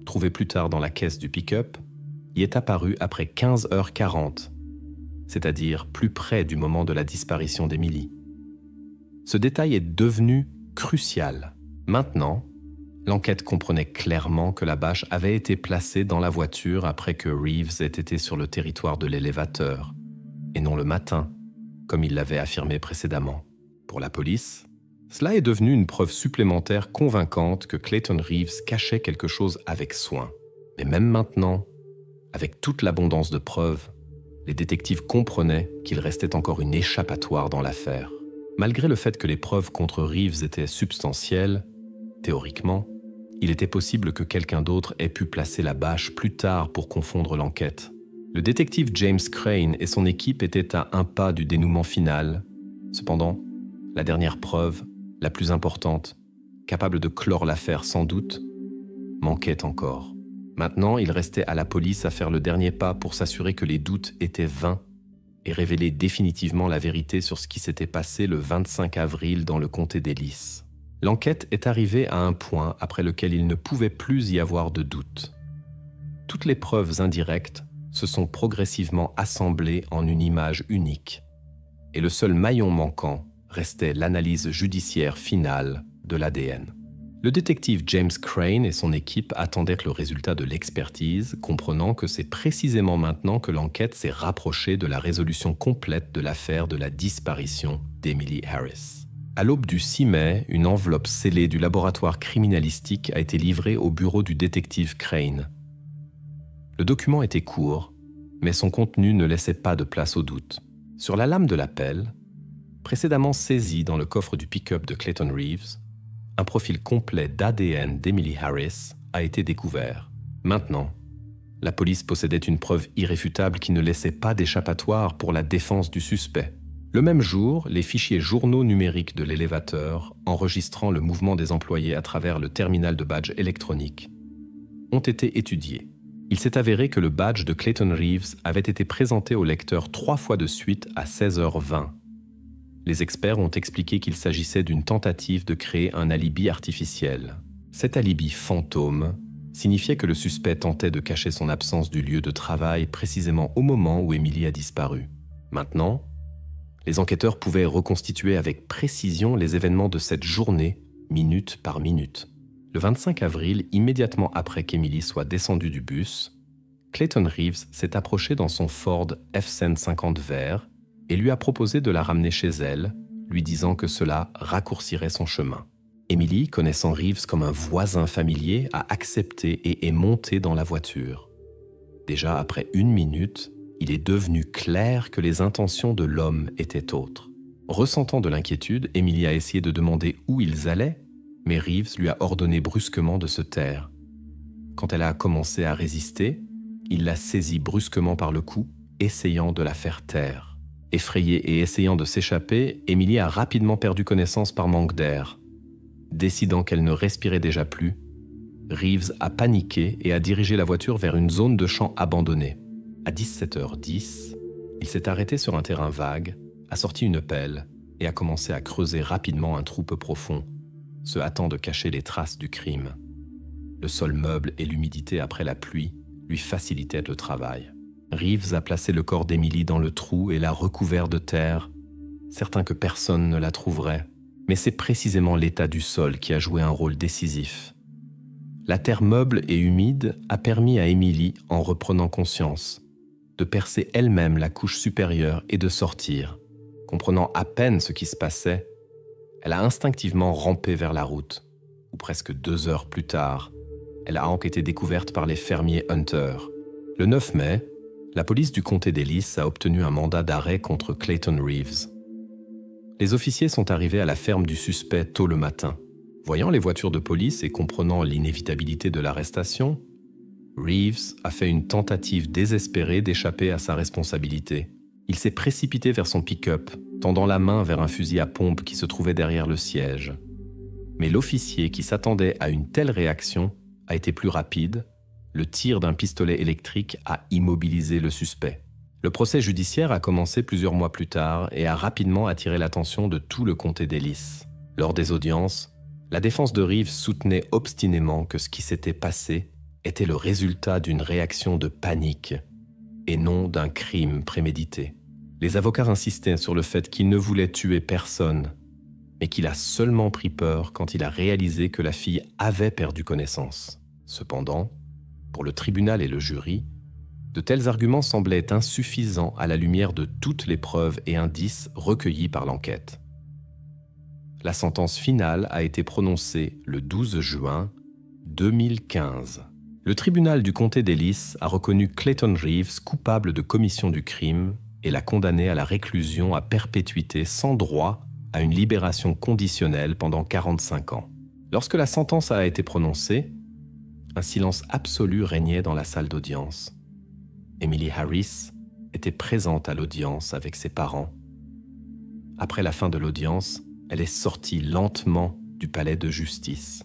trouvée plus tard dans la caisse du pick-up, y est apparue après 15h40, c'est-à-dire plus près du moment de la disparition d'Emily. Ce détail est devenu crucial. Maintenant, l'enquête comprenait clairement que la bâche avait été placée dans la voiture après que Reeves ait été sur le territoire de l'élévateur, et non le matin, comme il l'avait affirmé précédemment. Pour la police, cela est devenu une preuve supplémentaire convaincante que Clayton Reeves cachait quelque chose avec soin. Mais même maintenant, avec toute l'abondance de preuves, les détectives comprenaient qu'il restait encore une échappatoire dans l'affaire. Malgré le fait que les preuves contre Reeves étaient substantielles, théoriquement, il était possible que quelqu'un d'autre ait pu placer la bâche plus tard pour confondre l'enquête. Le détective James Crane et son équipe étaient à un pas du dénouement final. Cependant, la dernière preuve, la plus importante, capable de clore l'affaire sans doute, manquait encore. Maintenant, il restait à la police à faire le dernier pas pour s'assurer que les doutes étaient vains et révéler définitivement la vérité sur ce qui s'était passé le 25 avril dans le comté d'Ellis. L'enquête est arrivée à un point après lequel il ne pouvait plus y avoir de doute. Toutes les preuves indirectes se sont progressivement assemblées en une image unique, et le seul maillon manquant restait l'analyse judiciaire finale de l'ADN. Le détective James Crane et son équipe attendaient le résultat de l'expertise, comprenant que c'est précisément maintenant que l'enquête s'est rapprochée de la résolution complète de l'affaire de la disparition d'Emily Harris. À l'aube du 6 mai, une enveloppe scellée du laboratoire criminalistique a été livrée au bureau du détective Crane. Le document était court, mais son contenu ne laissait pas de place au doute. Sur la lame de l'appel, précédemment saisie dans le coffre du pick-up de Clayton Reeves, un profil complet d'ADN d'Emily Harris a été découvert. Maintenant, la police possédait une preuve irréfutable qui ne laissait pas d'échappatoire pour la défense du suspect. Le même jour, les fichiers journaux numériques de l'élévateur, enregistrant le mouvement des employés à travers le terminal de badge électronique, ont été étudiés. Il s'est avéré que le badge de Clayton Reeves avait été présenté au lecteur 3 fois de suite à 16h20. Les experts ont expliqué qu'il s'agissait d'une tentative de créer un alibi artificiel. Cet alibi fantôme signifiait que le suspect tentait de cacher son absence du lieu de travail précisément au moment où Emily a disparu. Maintenant, Les enquêteurs pouvaient reconstituer avec précision les événements de cette journée, minute par minute. Le 25 avril, immédiatement après qu'Emily soit descendue du bus, Clayton Reeves s'est approché dans son Ford F-150 vert et lui a proposé de la ramener chez elle, lui disant que cela raccourcirait son chemin. Emily, connaissant Reeves comme un voisin familier, a accepté et est montée dans la voiture. Déjà après 1 minute, il est devenu clair que les intentions de l'homme étaient autres. Ressentant de l'inquiétude, Emily a essayé de demander où ils allaient, mais Reeves lui a ordonné brusquement de se taire. Quand elle a commencé à résister, il l'a saisie brusquement par le cou, essayant de la faire taire. Effrayée et essayant de s'échapper, Emily a rapidement perdu connaissance par manque d'air. Décidant qu'elle ne respirait déjà plus, Reeves a paniqué et a dirigé la voiture vers une zone de champ abandonnée. À 17h10, il s'est arrêté sur un terrain vague, a sorti une pelle et a commencé à creuser rapidement un trou peu profond, se hâtant de cacher les traces du crime. Le sol meuble et l'humidité après la pluie lui facilitaient le travail. Reeves a placé le corps d'Emily dans le trou et l'a recouvert de terre, certain que personne ne la trouverait. Mais c'est précisément l'état du sol qui a joué un rôle décisif. La terre meuble et humide a permis à Emily, en reprenant conscience, de percer elle-même la couche supérieure et de sortir. Comprenant à peine ce qui se passait, elle a instinctivement rampé vers la route, où presque 2 heures plus tard, elle a été découverte par les fermiers Hunter. Le 9 mai, la police du comté d'Ellis a obtenu un mandat d'arrêt contre Clayton Reeves. Les officiers sont arrivés à la ferme du suspect tôt le matin. Voyant les voitures de police et comprenant l'inévitabilité de l'arrestation, Reeves a fait une tentative désespérée d'échapper à sa responsabilité. Il s'est précipité vers son pick-up, tendant la main vers un fusil à pompe qui se trouvait derrière le siège. Mais l'officier qui s'attendait à une telle réaction a été plus rapide. Le tir d'un pistolet électrique a immobilisé le suspect. Le procès judiciaire a commencé plusieurs mois plus tard et a rapidement attiré l'attention de tout le comté d'Ellis. Lors des audiences, la défense de Reeves soutenait obstinément que ce qui s'était passé était le résultat d'une réaction de panique et non d'un crime prémédité. Les avocats insistaient sur le fait qu'il ne voulait tuer personne, mais qu'il a seulement pris peur quand il a réalisé que la fille avait perdu connaissance. Cependant, pour le tribunal et le jury, de tels arguments semblaient insuffisants à la lumière de toutes les preuves et indices recueillis par l'enquête. La sentence finale a été prononcée le 12 juin 2015. Le tribunal du comté d'Ellis a reconnu Clayton Reeves coupable de commission du crime et l'a condamné à la réclusion à perpétuité sans droit à une libération conditionnelle pendant 45 ans. Lorsque la sentence a été prononcée, un silence absolu régnait dans la salle d'audience. Emily Harris était présente à l'audience avec ses parents. Après la fin de l'audience, elle est sortie lentement du palais de justice.